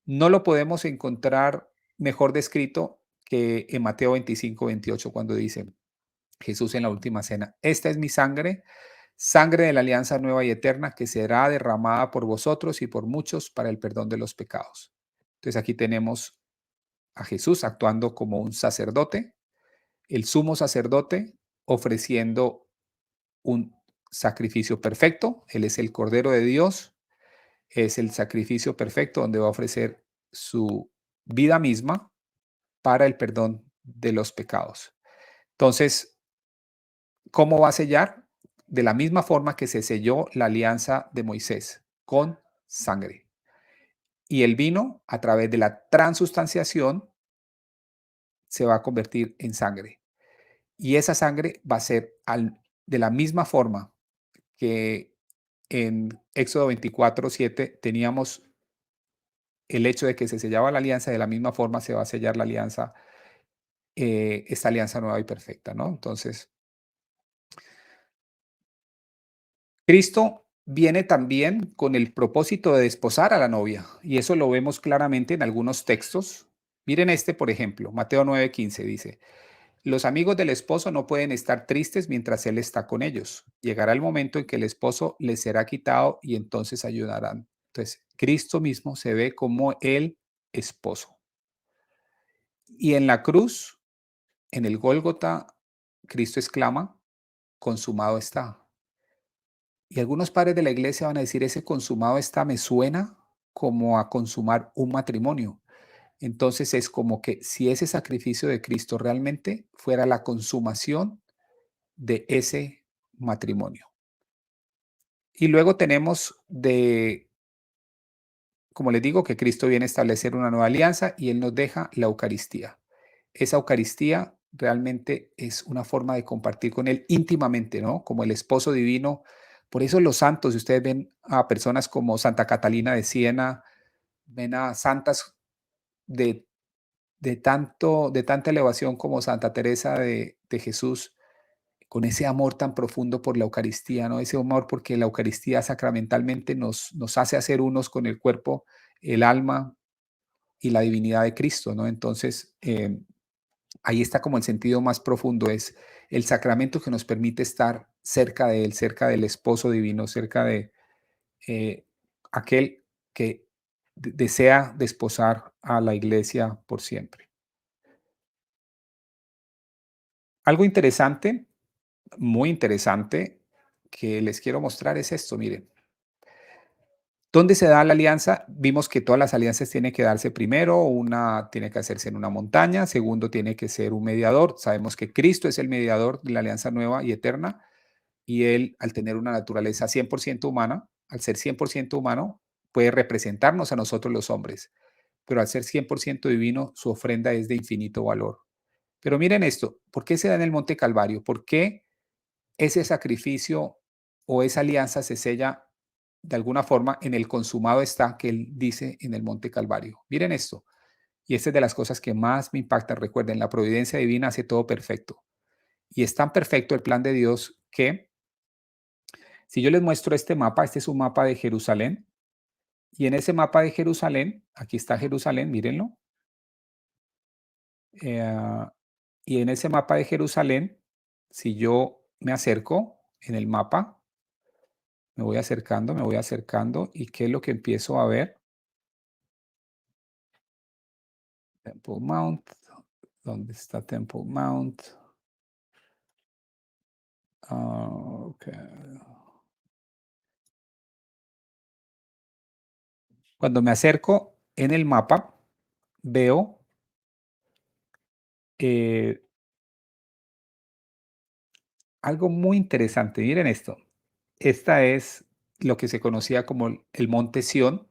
No lo podemos encontrar mejor descrito que en Mateo 25:28, cuando dice Jesús en la última cena: esta es mi sangre, sangre de la alianza nueva y eterna, que será derramada por vosotros y por muchos para el perdón de los pecados. Entonces aquí tenemos a Jesús actuando como un sacerdote, el sumo sacerdote, ofreciendo un sacrificio perfecto. Él es el Cordero de Dios, es el sacrificio perfecto donde va a ofrecer su vida misma para el perdón de los pecados. Entonces, ¿cómo va a sellar? De la misma forma que se selló la alianza de Moisés, con sangre. Y el vino, a través de la transustanciación, se va a convertir en sangre. Y esa sangre va a ser de la misma forma que en Éxodo 24:7 teníamos el hecho de que se sellaba la alianza, de la misma forma se va a sellar la alianza, esta alianza nueva y perfecta, ¿no? Entonces, Cristo viene también con el propósito de desposar a la novia, y eso lo vemos claramente en algunos textos. Miren este, por ejemplo, Mateo 9:15 dice: los amigos del esposo no pueden estar tristes mientras él está con ellos. Llegará el momento en que el esposo les será quitado y entonces ayudarán. Entonces, Cristo mismo se ve como el esposo. Y en la cruz, en el Gólgota, Cristo exclama: consumado está. Y algunos padres de la iglesia van a decir: ese consumado está me suena como a consumar un matrimonio. Entonces es como que si ese sacrificio de Cristo realmente fuera la consumación de ese matrimonio. Y luego tenemos como les digo, que Cristo viene a establecer una nueva alianza y Él nos deja la Eucaristía. Esa Eucaristía realmente es una forma de compartir con Él íntimamente, ¿no? Como el esposo divino. Por eso los santos, si ustedes ven a personas como Santa Catalina de Siena, ven a santas de, de tanta elevación como Santa Teresa de Jesús, con ese amor tan profundo por la Eucaristía, ¿no? Ese amor porque la Eucaristía sacramentalmente nos hace hacer unos con el cuerpo, el alma y la divinidad de Cristo, ¿no? Entonces, ahí está como el sentido más profundo, es el sacramento que nos permite estar cerca de Él, cerca del esposo divino, cerca de eh, aquel que desea desposar a la iglesia por siempre. Algo interesante, muy interesante, que les quiero mostrar es esto, miren. ¿Dónde se da la alianza? Vimos que todas las alianzas tienen que darse primero, una tiene que hacerse en una montaña, segundo tiene que ser un mediador. Sabemos que Cristo es el mediador de la alianza nueva y eterna, y Él, al tener una naturaleza 100% humana, al ser 100% humano, puede representarnos a nosotros los hombres, pero al ser 100% divino, su ofrenda es de infinito valor. Pero miren esto, ¿por qué se da en el Monte Calvario? ¿Por qué ese sacrificio o esa alianza se sella de alguna forma en el consumado está que él dice en el Monte Calvario? Miren esto, y esta es de las cosas que más me impactan. Recuerden, la providencia divina hace todo perfecto. Y es tan perfecto el plan de Dios que si yo les muestro este mapa, este es un mapa de Jerusalén, y en ese mapa de Jerusalén, aquí está Jerusalén, mírenlo, eh, y en ese mapa de Jerusalén, si yo me acerco en el mapa, me voy acercando, ¿y qué es lo que empiezo a ver? Temple Mount. ¿Dónde está Temple Mount? Ok. Cuando me acerco en el mapa, veo eh, algo muy interesante. Miren esto. Esta es lo que se conocía como el Monte Sión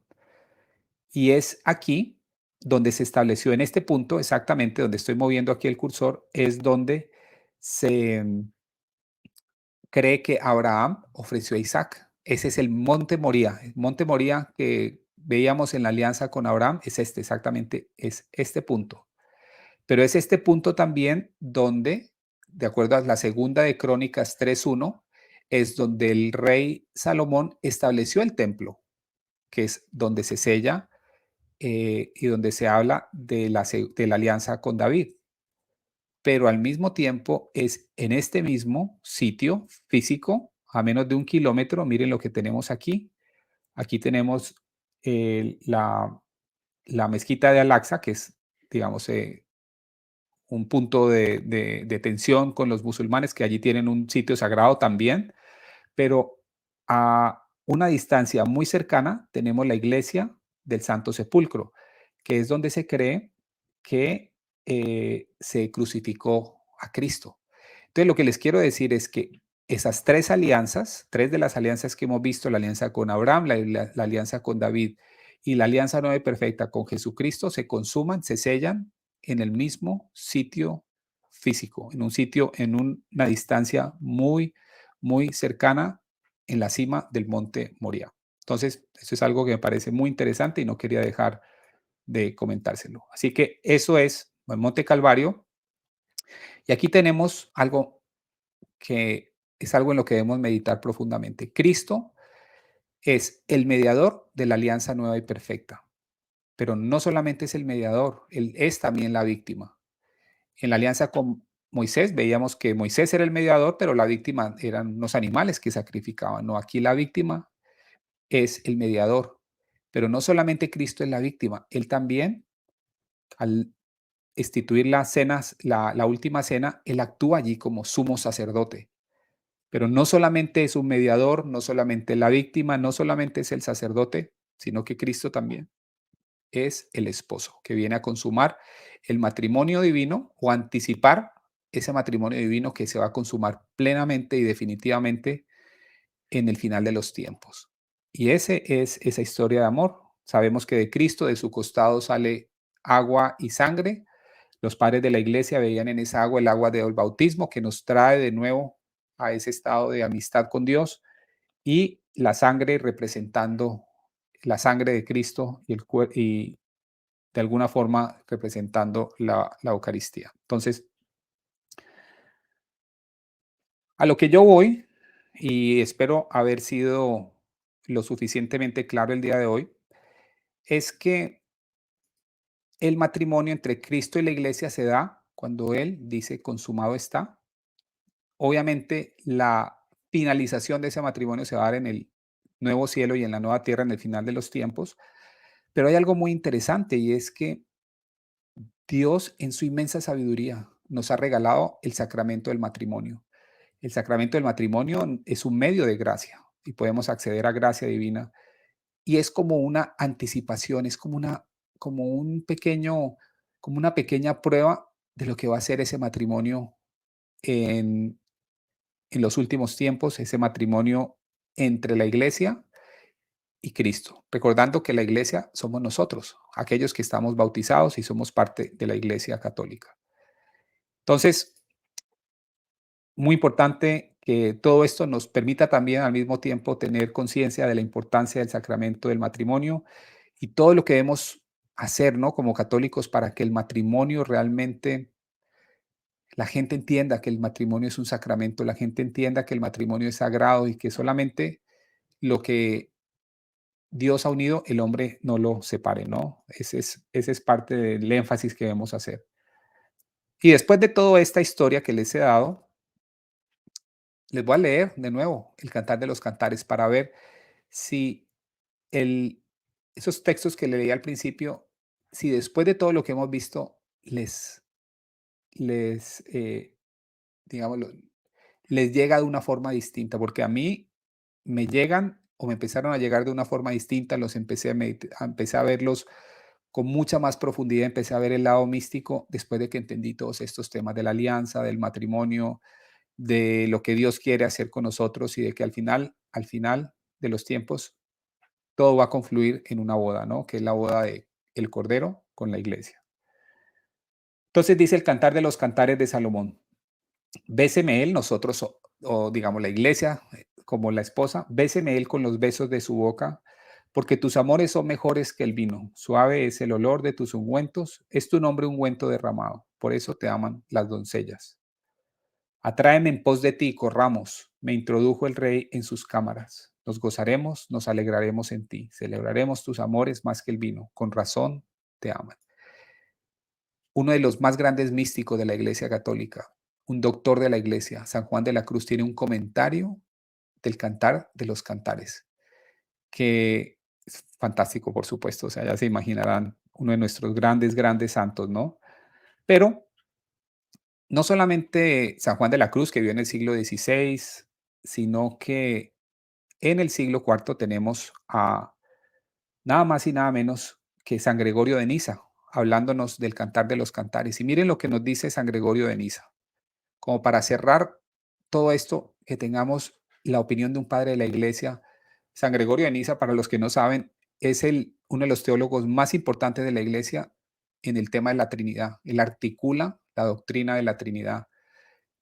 y es aquí donde se estableció en este punto, exactamente donde estoy moviendo aquí el cursor, es donde se cree que Abraham ofreció a Isaac. Ese es el Monte Moría. El Monte Moría que veíamos en la alianza con Abraham es este, exactamente, es este punto. Pero es este punto también donde, de acuerdo a la segunda de Crónicas 3:1, es donde el rey Salomón estableció el templo, que es donde se sella y donde se habla de de la alianza con David. Pero al mismo tiempo es en este mismo sitio físico, a menos de 1 kilómetro, miren lo que tenemos aquí. Aquí tenemos la mezquita de Al-Aqsa, que es, digamos, un punto de tensión con los musulmanes, que allí tienen un sitio sagrado también, pero a una distancia muy cercana tenemos la iglesia del Santo Sepulcro, que es donde se cree que se crucificó a Cristo. Entonces, lo que les quiero decir es que esas tres alianzas, tres de las alianzas que hemos visto, la alianza con Abraham, la alianza con David y la alianza nueva y perfecta con Jesucristo, se consuman, se sellan en el mismo sitio físico, en un sitio, en una distancia muy, muy cercana en la cima del monte Moria. Entonces, eso es algo que me parece muy interesante y no quería dejar de comentárselo. Así que eso es el Monte Calvario. Y aquí tenemos algo que es algo en lo que debemos meditar profundamente. Cristo es el mediador de la alianza nueva y perfecta, pero no solamente es el mediador, él es también la víctima. En la alianza con Moisés veíamos que Moisés era el mediador, pero la víctima eran los animales que sacrificaban. No, aquí la víctima es el mediador. Pero no solamente Cristo es la víctima, él también, al instituir las cenas, la última cena, él actúa allí como sumo sacerdote. Pero no solamente es un mediador, no solamente la víctima, no solamente es el sacerdote, sino que Cristo también es el esposo que viene a consumar el matrimonio divino o anticipar ese matrimonio divino que se va a consumar plenamente y definitivamente en el final de los tiempos. Y ese es esa historia de amor. Sabemos que de Cristo, de su costado sale agua y sangre. Los padres de la iglesia veían en esa agua el agua del bautismo que nos trae de nuevo a ese estado de amistad con Dios y la sangre representando la sangre de Cristo y de alguna forma representando la Eucaristía. Entonces, a lo que yo voy, y espero haber sido lo suficientemente claro el día de hoy, es que el matrimonio entre Cristo y la iglesia se da cuando Él dice consumado está. Obviamente, la finalización de ese matrimonio se va a dar en el nuevo cielo y en la nueva tierra en el final de los tiempos, pero hay algo muy interesante y es que Dios en su inmensa sabiduría nos ha regalado el sacramento del matrimonio. El sacramento del matrimonio es un medio de gracia y podemos acceder a gracia divina y es como una anticipación, es como como un pequeño, como una pequeña prueba de lo que va a ser ese matrimonio en, en los últimos tiempos, ese matrimonio entre la iglesia y Cristo, recordando que la iglesia somos nosotros, aquellos que estamos bautizados y somos parte de la iglesia católica. Entonces, muy importante que todo esto nos permita también al mismo tiempo tener conciencia de la importancia del sacramento del matrimonio y todo lo que debemos hacer, ¿no? Como católicos para que el matrimonio realmente, la gente entienda que el matrimonio es un sacramento, la gente entienda que el matrimonio es sagrado y que solamente lo que Dios ha unido, el hombre no lo separe, ¿no? Ese es parte del énfasis que debemos hacer. Y después de toda esta historia que les he dado, les voy a leer de nuevo el Cantar de los Cantares para ver si el, esos textos que le leí al principio si después de todo lo que hemos visto les digámoslo, les llega de una forma distinta, porque a mí me llegan o me empezaron a llegar de una forma distinta, los empecé empecé a verlos con mucha más profundidad, empecé a ver el lado místico después de que entendí todos estos temas de la alianza, del matrimonio, de lo que Dios quiere hacer con nosotros y de que al final de los tiempos, todo va a confluir en una boda, ¿no? Que es la boda de el Cordero con la iglesia. Entonces dice el Cantar de los Cantares de Salomón: Béseme él, nosotros o digamos la iglesia, como la esposa, béseme él con los besos de su boca, porque tus amores son mejores que el vino, suave es el olor de tus ungüentos, es tu nombre ungüento derramado, por eso te aman las doncellas. Atráeme en pos de ti, corramos, me introdujo el rey en sus cámaras. Nos gozaremos, nos alegraremos en ti, celebraremos tus amores más que el vino, con razón te aman. Uno de los más grandes místicos de la Iglesia Católica, un doctor de la Iglesia, San Juan de la Cruz, tiene un comentario del Cantar de los Cantares, que es fantástico, por supuesto, o sea, ya se imaginarán, uno de nuestros grandes, grandes santos, ¿no? Pero no solamente San Juan de la Cruz, que vivió en el siglo XVI, sino que en el siglo IV tenemos a nada más y nada menos que San Gregorio de Niza, hablándonos del Cantar de los Cantares. Y miren lo que nos dice San Gregorio de Niza. Como para cerrar todo esto, que tengamos la opinión de un padre de la iglesia. San Gregorio de Niza, para los que no saben, es uno de los teólogos más importantes de la iglesia en el tema de la Trinidad. Él articula la doctrina de la Trinidad.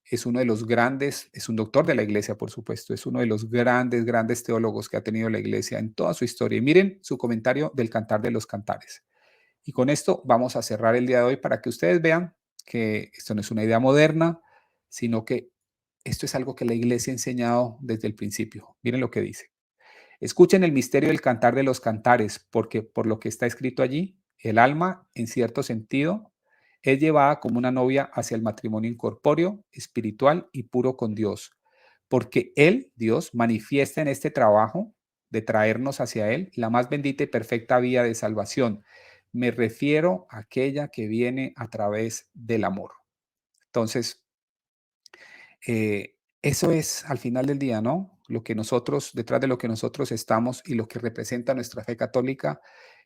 Es uno de los grandes, es un doctor de la iglesia, por supuesto, es uno de los grandes, grandes teólogos que ha tenido la iglesia en toda su historia. Y miren su comentario del Cantar de los Cantares. Y con esto vamos a cerrar el día de hoy para que ustedes vean que esto no es una idea moderna, sino que esto es algo que la iglesia ha enseñado desde el principio. Miren lo que dice. Escuchen el misterio del Cantar de los Cantares, porque por lo que está escrito allí, el alma, en cierto sentido, es llevada como una novia hacia el matrimonio incorpóreo, espiritual y puro con Dios, porque Él, Dios, manifiesta en este trabajo de traernos hacia Él la más bendita y perfecta vía de salvación. Me refiero a aquella que viene a través del amor. Entonces, eso es al final del día, ¿no? Lo que nosotros, detrás de lo que nosotros estamos y lo que representa nuestra fe católica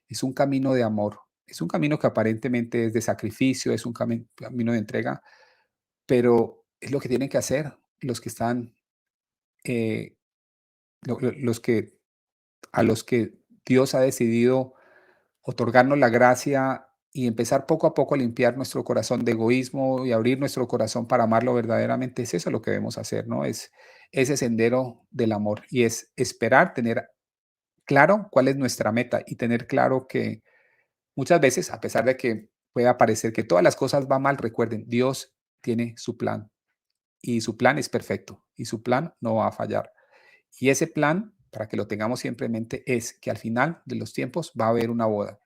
es un camino de amor. Es un camino que aparentemente es de sacrificio, es un camino de entrega, pero es lo que tienen que hacer los que están, eh, los que a los que Dios ha decidido otorgarnos la gracia y empezar poco a poco a limpiar nuestro corazón de egoísmo y abrir nuestro corazón para amarlo verdaderamente. Es eso lo que debemos hacer, ¿no? Es ese sendero del amor y es esperar, tener claro cuál es nuestra meta y tener claro que muchas veces, a pesar de que pueda parecer que todas las cosas van mal, recuerden, Dios tiene su plan y su plan es perfecto y su plan no va a fallar. Y ese plan, para que lo tengamos siempre en mente, es que al final de los tiempos va a haber una boda.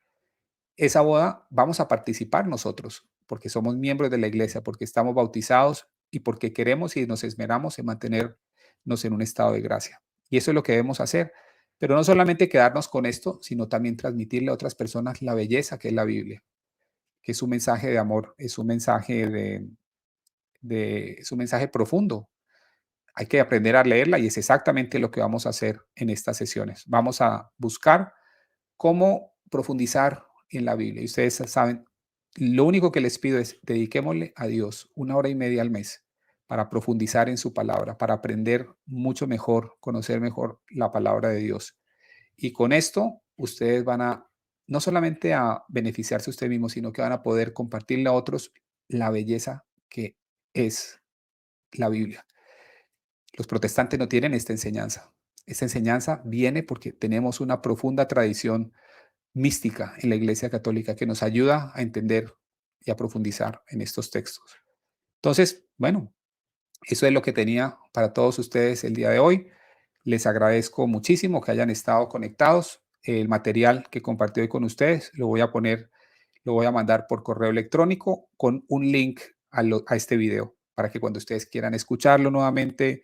Esa boda vamos a participar nosotros, porque somos miembros de la iglesia, porque estamos bautizados y porque queremos y nos esmeramos en mantenernos en un estado de gracia. Y eso es lo que debemos hacer. Pero no solamente quedarnos con esto, sino también transmitirle a otras personas la belleza que es la Biblia, que es un mensaje de amor, es un mensaje es un mensaje profundo. Hay que aprender a leerla y es exactamente lo que vamos a hacer en estas sesiones. Vamos a buscar cómo profundizar en la Biblia. Y ustedes saben, lo único que les pido es dediquémosle a Dios 1 hora y media al mes para profundizar en su palabra, para aprender mucho mejor, conocer mejor la palabra de Dios. Y con esto ustedes van a no solamente a beneficiarse ustedes mismos, sino que van a poder compartirle a otros la belleza que es la Biblia. Los protestantes no tienen esta enseñanza. Esta enseñanza viene porque tenemos una profunda tradición mística en la Iglesia Católica que nos ayuda a entender y a profundizar en estos textos. Entonces, bueno, eso es lo que tenía para todos ustedes el día de hoy. Les agradezco muchísimo que hayan estado conectados. El material que compartí hoy con ustedes lo voy a mandar por correo electrónico con un link a este video para que cuando ustedes quieran escucharlo nuevamente,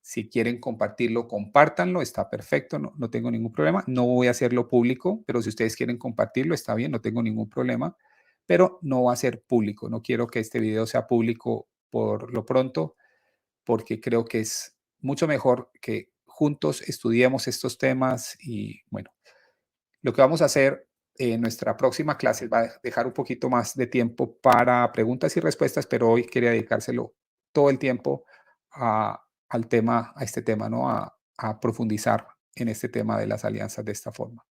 Si quieren compartirlo, compártanlo, está perfecto, no tengo ningún problema. No voy a hacerlo público, pero si ustedes quieren compartirlo, está bien, no tengo ningún problema, pero no va a ser público. No quiero que este video sea público por lo pronto, porque creo que es mucho mejor que juntos estudiemos estos temas y bueno, lo que vamos a hacer en nuestra próxima clase va a dejar un poquito más de tiempo para preguntas y respuestas, pero hoy quería dedicárselo todo el tiempo al tema, a este tema, ¿no? A profundizar en este tema de las alianzas de esta forma.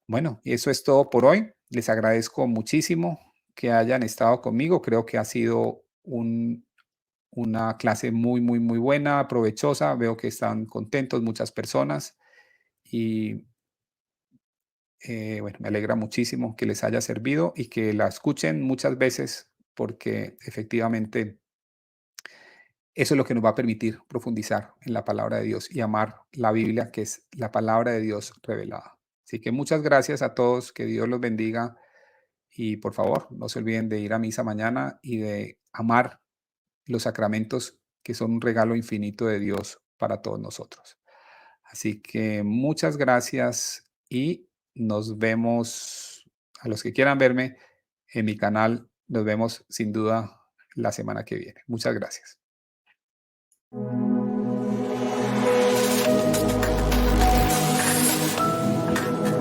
Bueno, y eso es todo por hoy. Les agradezco muchísimo que hayan estado conmigo. Creo que ha sido una clase muy, muy, muy buena, provechosa. Veo que están contentos muchas personas y bueno, me alegra muchísimo que les haya servido y que la escuchen muchas veces porque efectivamente eso es lo que nos va a permitir profundizar en la palabra de Dios y amar la Biblia, que es la palabra de Dios revelada. Así que muchas gracias a todos, que Dios los bendiga y por favor no se olviden de ir a misa mañana y de amar los sacramentos que son un regalo infinito de Dios para todos nosotros. Así que muchas gracias y nos vemos, a los que quieran verme en mi canal, nos vemos sin duda la semana que viene. Muchas gracias.